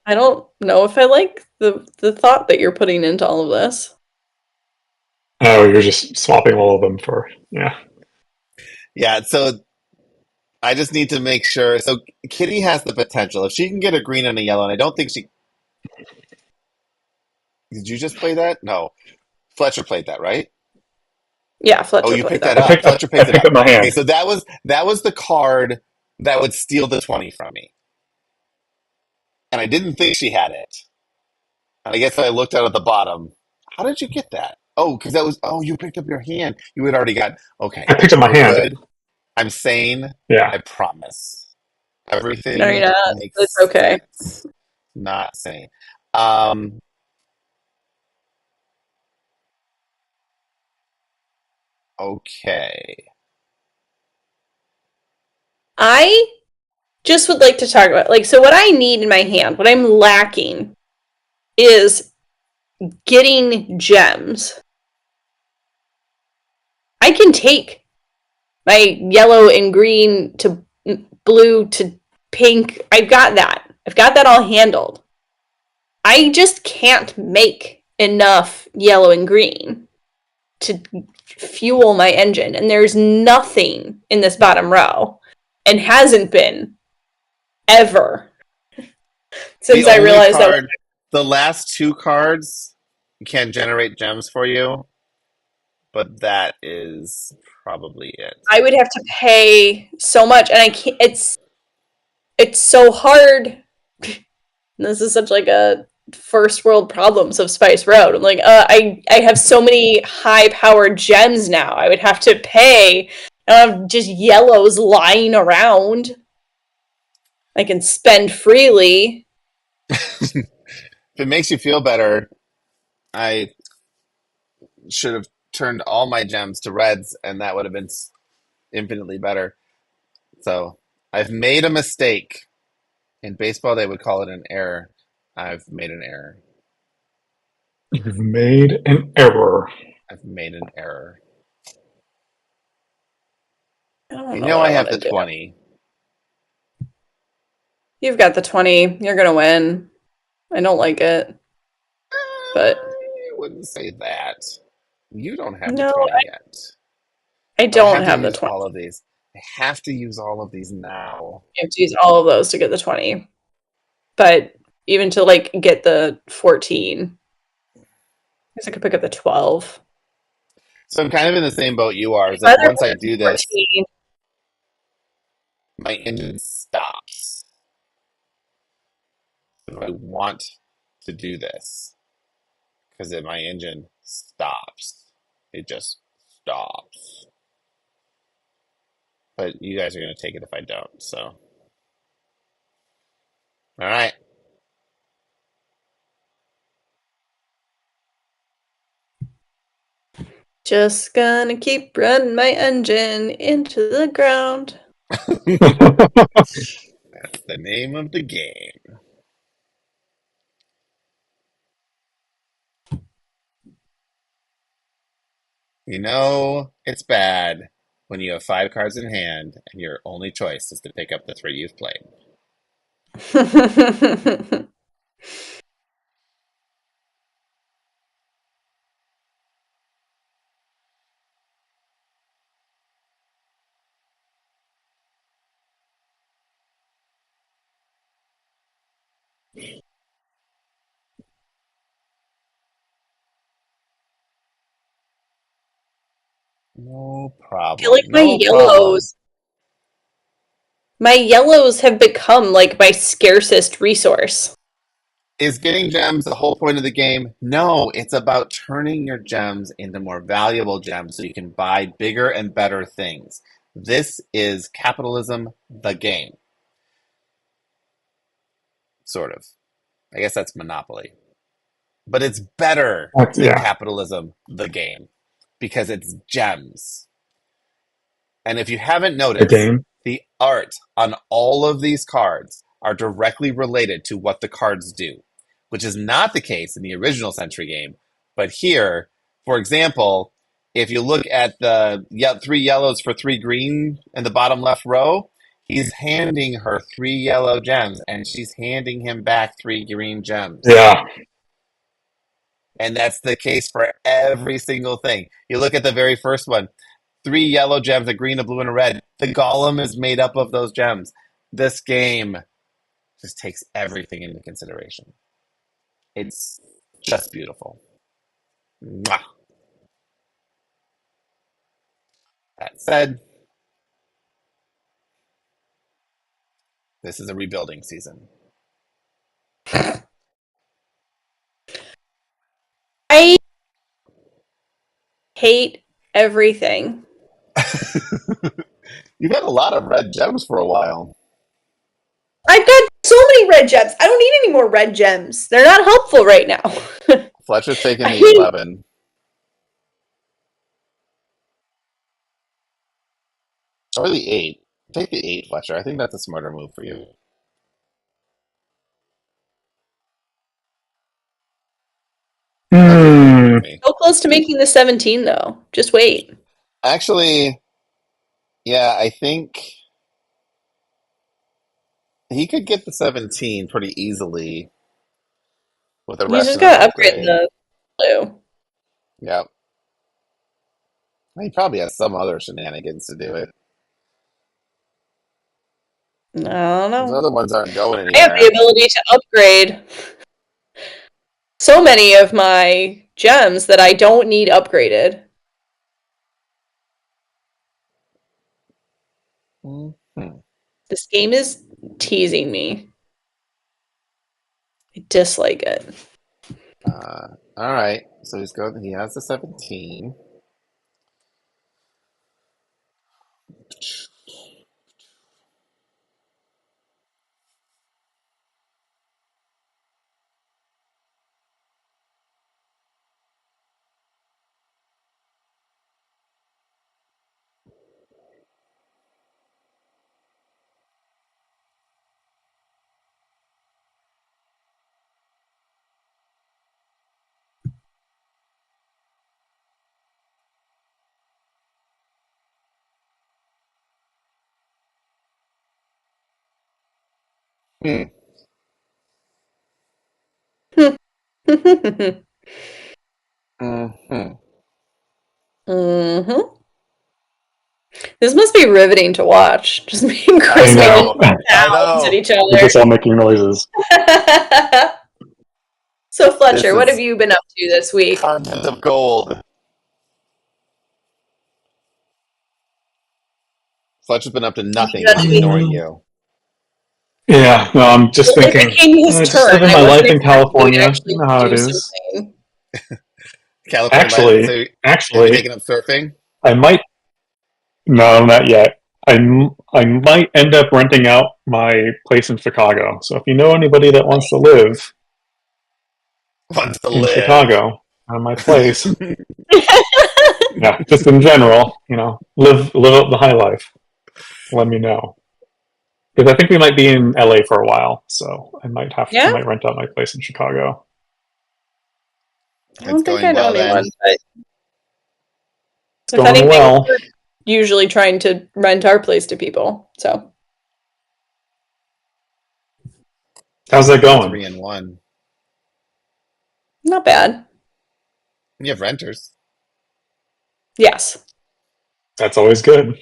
I don't know if I like the thought that you're putting into all of this. Oh, you're just swapping all of them for yeah. Yeah. So I just need to make sure. So Kitty has the potential. If she can get a green and a yellow, and I don't think she. Did you just play that? No. Fletcher played that, right? Yeah, Oh, Fletcher you played picked that that I one. up. picked up Fletcher I picked it picked up. up my Okay, hand. so that was the card that would steal the 20 from me. And I didn't think she had it. And I guess I looked out at the bottom. How did you get that? Oh, because that was, oh, you picked up your hand. You had already got, okay, I picked up my we're hand. good. I'm sane. Yeah. I promise. No, you're Everything not. It's makes okay. sense. Not sane. Um, okay. I just would like to talk about like so what I need in my hand, what I'm lacking is getting gems. I can take my yellow and green to blue to pink. I've got that. I've got that all handled. I just can't make enough yellow and green to fuel my engine. And there's nothing in this bottom row and hasn't been ever The since I only realized that card, the last two cards can generate gems for you, but that is probably it. I would have to pay so much and I can't it's so hard. This is such like a first world problems of Spice Road. I'm like, I have so many high powered gems now. I would have to pay. I don't have just yellows lying around. I can spend freely. If it makes you feel better, I should have turned all my gems to reds, and that would have been infinitely better. So I've made a mistake. In baseball, they would call it an error. I've made an error. You've made an error. I've made an error. I don't You know know what I I want have to the do. 20. You've got the 20. You're going to win. I don't like it. But I wouldn't say that. You don't have the no, 20 yet. I But I don't have to have the use 20. all of these. I have to use all of these now. You have to use all of those to get the 20. But even to like get the 14, I guess I could pick up the 12. So I'm kind of in the same boat you are, is that Rather once I do this, 14. my engine stops. So I want to do this because then my engine stops. It just stops. But you guys are going to take it if I don't. So, all right. Just gonna keep running my engine into the ground. That's the name of the game. You know it's bad when you have 5 cards in hand and your only choice is to pick up the 3 you've played. No I feel problem. like No problem. my yellows have become like my scarcest resource. Is getting gems the whole point of the game? No, it's about turning your gems into more valuable gems so you can buy bigger and better things. This is capitalism, the game. Sort of. I guess that's Monopoly. But it's better than Yeah, capitalism, the game, because it's gems. And if you haven't the noticed, game. the art on all of these cards are directly related to what the cards do, which is not the case in the original Century game. But here, for example, if you look at the 3 yellows for 3 green in the bottom left row, he's handing her 3 yellow gems, and she's handing him back 3 green gems. Yeah, And that's the case for every single thing. You look at the very first one, 3 yellow gems, a green, a blue, and a red. The golem is made up of those gems. This game just takes everything into consideration. It's just beautiful. Mwah. That said, this is a rebuilding season. I hate everything. You've had a lot of red gems for a while. I've got so many red gems. I don't need any more red gems. They're not helpful right now. Fletcher's taking I the hate 11. Or the 8. Take the 8, Fletcher. I think that's a smarter move for you. That's a good move Hmm. for me. so close to making the 17 though. Just wait. Actually, yeah, I think he could get the 17 pretty easily with a You just Resonance gotta upgrade upgrade. the blue. Yep. He probably has some other shenanigans to do it. I don't Those know. other ones aren't going I have the anywhere. ability to upgrade so many of my gems that I don't need upgraded. Mhm. This game is teasing me. I dislike it. All right. So he's going. He has the 17. Hmm. Hmm. hmm This must be riveting to watch. Just me and I Chris making know. I sounds at know. each We're other. just all making noises. So, This Fletcher, what have is you been up to this week? content of gold. Fletcher's been up to Have you nothing. done He's ignoring anything? you. Yeah, no, I'm just Well, it thinking, became his just turn. living I my wasn't life in expecting you to California. You actually know how it do is. something. California life. Actually, So have you actually, taken up surfing? I might. No, not yet. I might end up renting out my place in Chicago. So if you know anybody that wants to live Wants to in live. Chicago, on my place, Yeah, just in general, live up the high life. Let me know. Because I think we might be in LA for a while, so I Yeah, might rent out my place in Chicago. I It's don't think going I know well then. anyone, but It's if going anything, well. we're usually trying to rent our place to people. So How's that going? 3-in-1. not bad. You have renters. Yes. That's always good.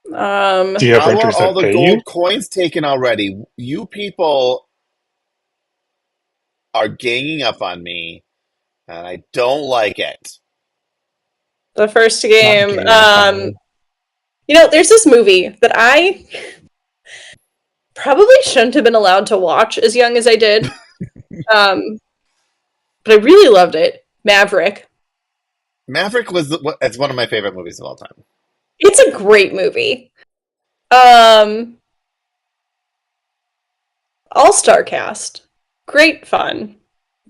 Do you have How are renters all that the pay you? gold coins taken already? You people are ganging up on me, and I don't like it. The first Not game. ganging up on you. There's this movie that I probably shouldn't have been allowed to watch as young as I did. Um, but I really loved it. Maverick. Maverick it's one of my favorite movies of all time. It's a great movie. Um, All-star cast. Great fun.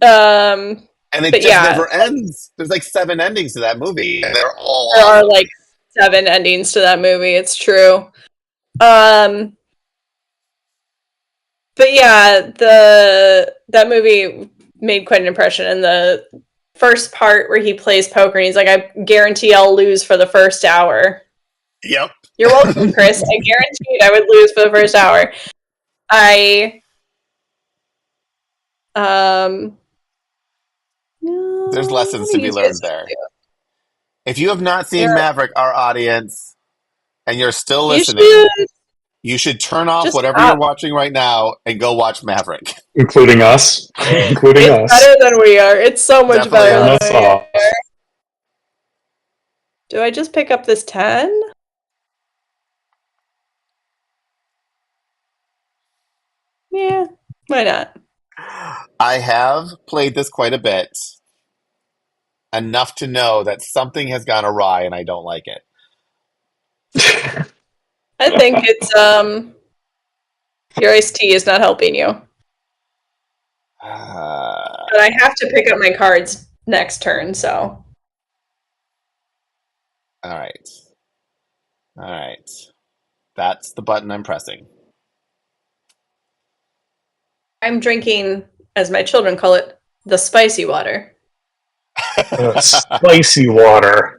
Um, And it but just yeah, never ends. There's like 7 endings to that movie, and they're all there are awesome. like 7 endings to that movie. It's true. Um, but yeah, that movie made quite an impression. And the first part where he plays poker, and he's like, "I guarantee I'll lose for the first hour." Yep. You're welcome, Chris. I guaranteed I would lose for the first hour. I There's no, lessons what to are be you guys learned gonna there. do? If you have not seen There, Maverick, our audience, and you're still you listening, should you should turn off just whatever you're stop. watching right now and go watch Maverick. Including us. Including It's us. better than we are. It's so much Definitely better Turn than us. us we are. off. Do I just pick up this 10? Yeah, why not? I have played this quite a bit, enough to know that something has gone awry and I don't like it. I think it's your iced tea is not helping you. But I have to pick up my cards next turn, so all right. All right. That's the button I'm pressing. I'm drinking, as my children call it, the spicy water. Spicy water.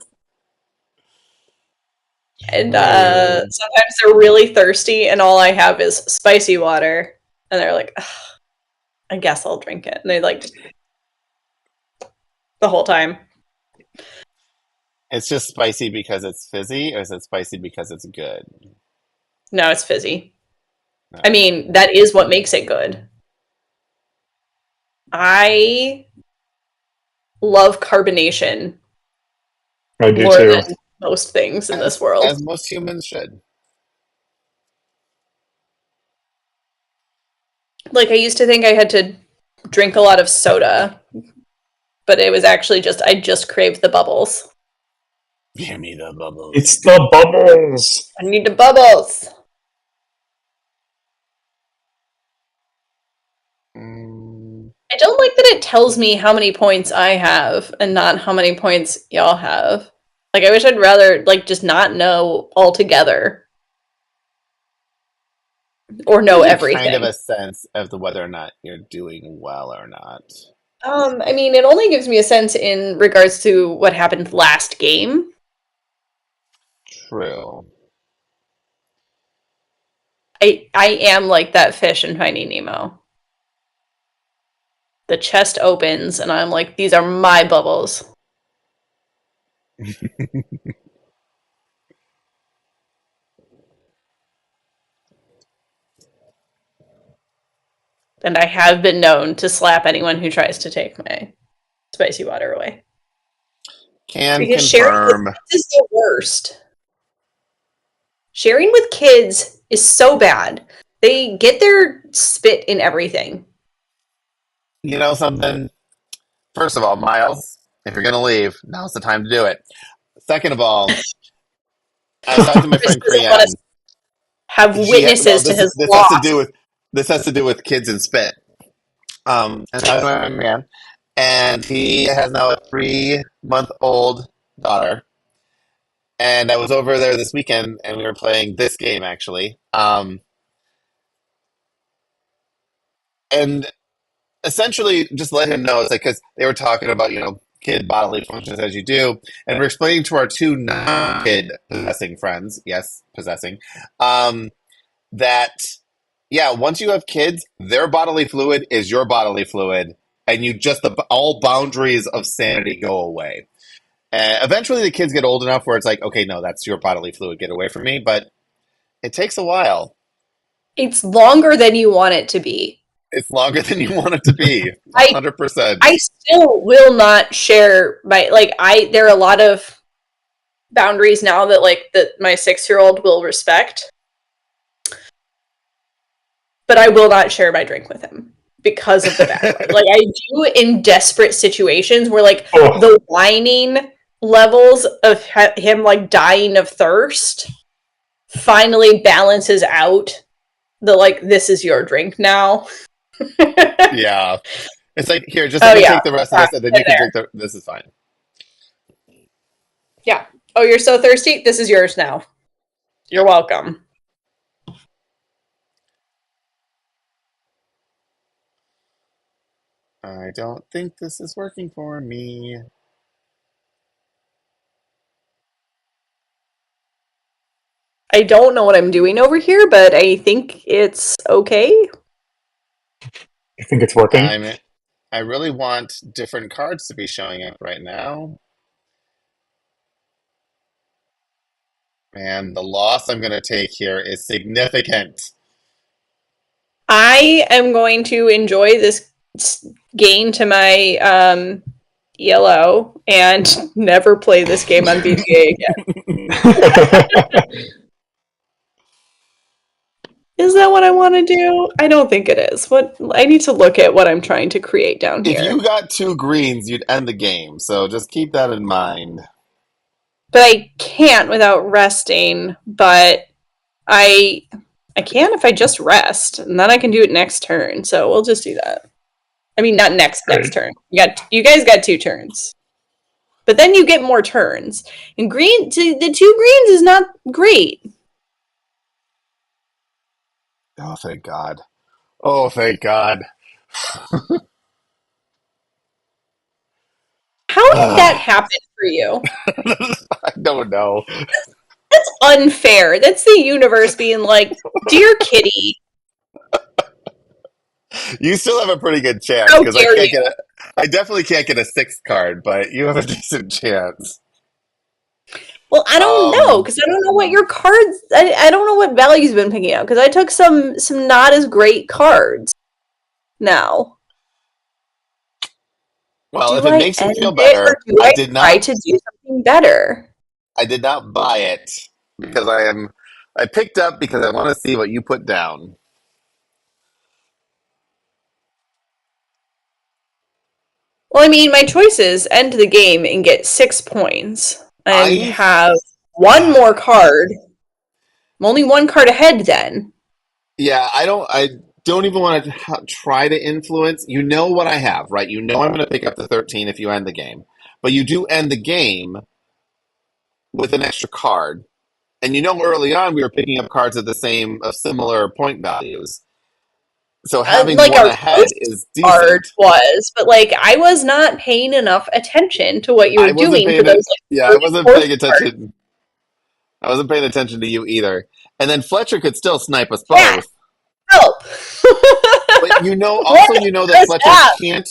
And sometimes they're really thirsty, and all I have is spicy water, and they're like, "Ugh, I guess I'll drink it." And they like the whole time. It's just spicy because it's fizzy, or is it spicy because it's good? No, it's fizzy. No. I mean, that is what makes it good. I love carbonation I do more too. than most things in this world. As most humans should. Like, I used to think I had to drink a lot of soda, but it was actually I just craved the bubbles. Give me the bubbles. It's the bubbles. I need the bubbles. I don't like that it tells me how many points I have and not how many points y'all have. Like, I wish I'd rather, like, just not know altogether. Or know everything. Kind of a sense of whether or not you're doing well or not. I mean, it only gives me a sense in regards to what happened last game. True. I am like that fish in Finding Nemo. The chest opens, and I'm like, these are my bubbles. And I have been known to slap anyone who tries to take my spicy water away. Can Because sharing confirm. with kids is the worst. Sharing with kids is so bad. They get their spit in everything. You know something? First of all, Miles, if you're going to leave, now's the time to do it. Second of all, I was talking to my friend Krian. Have witnesses to his This loss. has to do with kids and spit. And I was talking to my friend Krian, and he has now a 3-month-old daughter. And I was over there this weekend, and we were playing this game actually. And essentially, just let him know it's like because they were talking about kid bodily functions as you do, and we're explaining to our two non-kid possessing friends, yes, possessing, that yeah, once you have kids, their bodily fluid is your bodily fluid, and all boundaries of sanity go away. And eventually, the kids get old enough where it's like, okay, no, that's your bodily fluid, get away from me. But it takes a while. It's longer than you want it to be. It's longer than you want it to be. 100%. I still will not share there are a lot of boundaries now that my 6-year-old will respect. But I will not share my drink with him because of the background. I do in desperate situations where the whining levels of him dying of thirst finally balances out the this is your drink now. Yeah. It's like, here, just let me take the rest of this, and then you can drink this is fine. Yeah. Oh, you're so thirsty? This is yours now. You're welcome. I don't think this is working for me. I don't know what I'm doing over here, but I think it's okay. I think it's working. I really want different cards to be showing up right now. Man, the loss I'm going to take here is significant. I am going to enjoy this gain to my ELO and never play this game on BGA again. Is that what I want to do? I don't think it is. I need to look at what I'm trying to create down here. If you got 2 greens, you'd end the game, so just keep that in mind. But I can't without resting, but I can if I just rest, and then I can do it next turn, so we'll just do that. I mean, not next turn. You guys got 2 turns. But then you get more turns. And the 2 greens is not great. Oh, thank God. Oh, thank God. How did that happen for you? I don't know. That's unfair. That's the universe being like, dear kitty. You still have a pretty good chance because I definitely can't get a 6th card, but you have a decent chance. Well, I don't know because I don't know what your cards. I don't know what value you've been picking out because I took some not as great cards. Now, well, if it makes you feel better, I did not try to do something better. I did not buy it because I picked up because I want to see what you put down. Well, I mean, my choices end the game and get 6 points. And have 1 more card. I'm only 1 card ahead then. Yeah, I don't even want to try to influence. You know what I have, right? You know I'm going to pick up the 13 if you end the game. But you do end the game with an extra card. And you know early on we were picking up cards of similar point values. So having 1 ahead is decent. But I was not paying enough attention to what you were doing for those. I wasn't paying attention. I wasn't paying attention to you either. And then Fletcher could still snipe us both. Yeah. Help! But you know that Fletcher can't.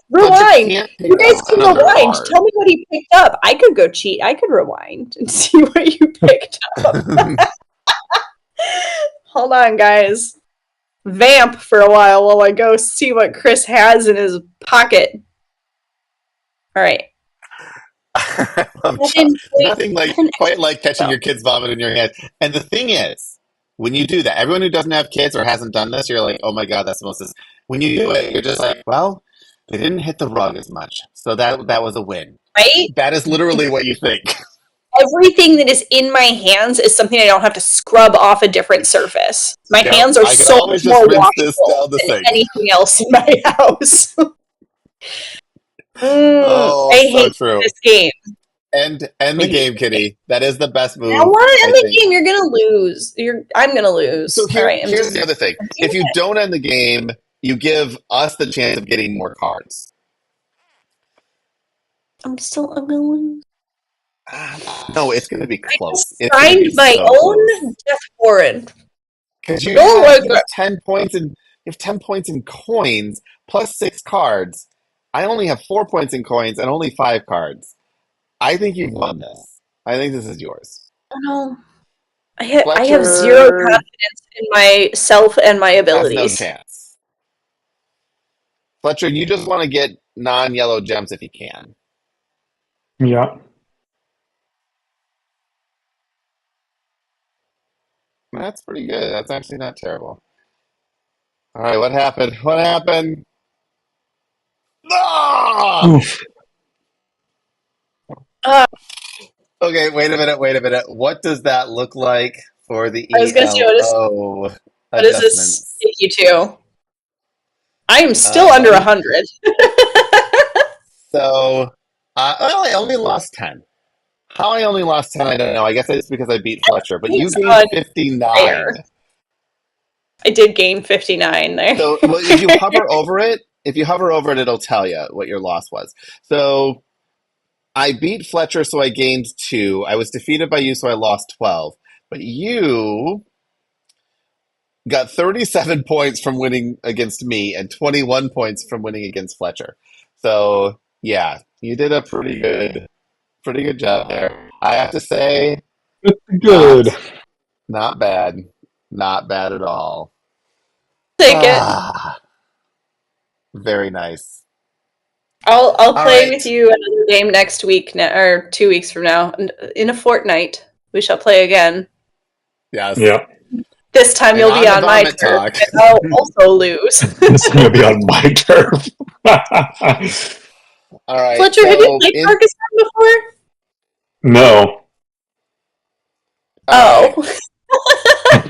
Rewind. You guys can rewind. Tell me what he picked up. I could go cheat. I could rewind and see what you picked up. Hold on, guys. Vamp for a while I go see what Chris has in his pocket. All right. Nothing quite like catching your kid's vomit in your head. And the thing is, when you do that, everyone who doesn't have kids or hasn't done this, you're like, oh my God, that's the most. When you do it, you're just like, well, they didn't hit the rug as much, so that was a win. Right? That is literally what you think. Everything that is in my hands is something I don't have to scrub off a different surface. My hands are so much more washable than anything else in my house. Oh, I so hate true. this game. End I the hate game, this game. Kitty. That is the best I don't move, want to I end the think. game. You're gonna lose. I'm gonna So lose. All right. here's the other thing. I'm If doing you it. don't end the game, you give us the chance of getting more cards. I'm gonna lose. No, it's going to be I close. just It's going to signed be my so close. own death warrant. Because Oh my you god. have 10 points in coins plus 6 cards. I only have 4 points in coins and only 5 cards. I think you've won this. I think this is yours. Oh no. I have zero Fletcher confidence in myself and my has no abilities. chance. Fletcher, you just want to get non-yellow gems if you can. Yeah. That's pretty good. That's actually not terrible. All right, what happened? What happened? Ah! Oof. Uh, Okay, wait a minute, wait a minute. What does that look like for the I was gonna see ELO what does this adjustments? take you to? I am still under Um, 100. so, well, I only lost 10. How I only lost 10, I don't know. I guess it's because I beat Fletcher, but you It's gained 59. unfair. I did gain 59 there. So, well, if you hover over it, it'll tell you what your loss was. So, I beat Fletcher, so I gained 2. I was defeated by you, so I lost 12. But you got 37 points from winning against me and 21 points from winning against Fletcher. So, yeah, you did a pretty good job there. I have to say, not Good. not bad. Not bad at all. Take it. Ah, very nice. I'll All play right. with you another game next week or 2 weeks from now. In a fortnight, we shall play again. Yes. Yeah. This time And you'll on be to on my Vomit turf, Talk. and I'll also lose. This is gonna be on my turf. All right. Fletcher, have you So, played in Carcassonne before? No. all right, Oh,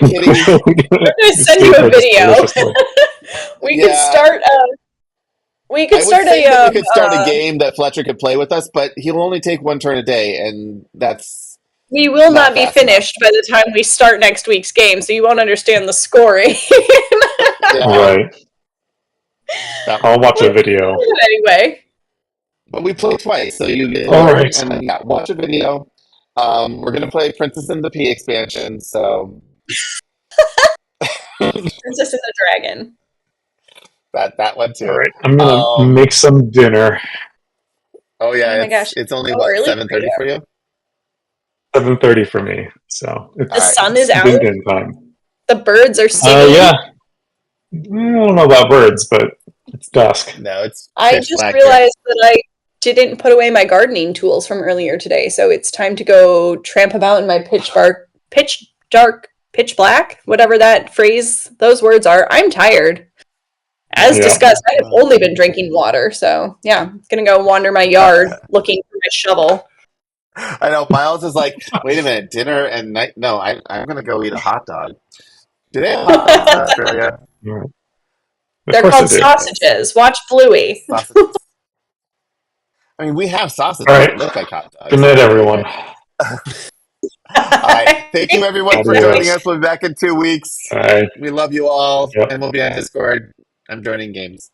Kitty. I'm gonna It's send you a just video. deliciously. we could Yeah, start. We could I would start say a. that we could start a game that Fletcher could play with us, but he'll only take one turn a day, and that's We will not not be fast enough. finished by the time we start next week's game, so you won't understand the scoring. Yeah. Right. That, I'll watch a video. Anyway, but we play twice, so you get to All learn, right. and then yeah, watch a video. We're gonna play Princess and the Pea expansion, so Princess and the Dragon. that one All too. right. I'm gonna Um, make some dinner. oh yeah, Oh my gosh, it's only so what early for 7:30 you. for you. 7:30 for me. So The All right. sun is it's out. din time. The birds are singing. Yeah. I don't know about birds, but it's dusk. No, it's I pitch just black here. realized that I didn't put away my gardening tools from earlier today, so it's time to go tramp about in my pitch dark, pitch black, whatever that phrase, those words are. I'm tired. As Yeah. discussed, I have only been drinking water, so yeah, I'm gonna go wander my yard looking for my shovel. I know. Miles is like, wait a minute, dinner and night. No, I'm gonna go eat a hot dog. Do they have hot dogs in Australia? All right. Of They're course I called do. sausages. Watch Bluey. Sausages. I mean, we have sausages All that right. look like hot dogs. Good night, everyone. All right. Thank you, everyone, for joining Adios. us. We'll be back in 2 weeks. Bye. We love you all, Yep. and we'll be on Discord. I'm joining games.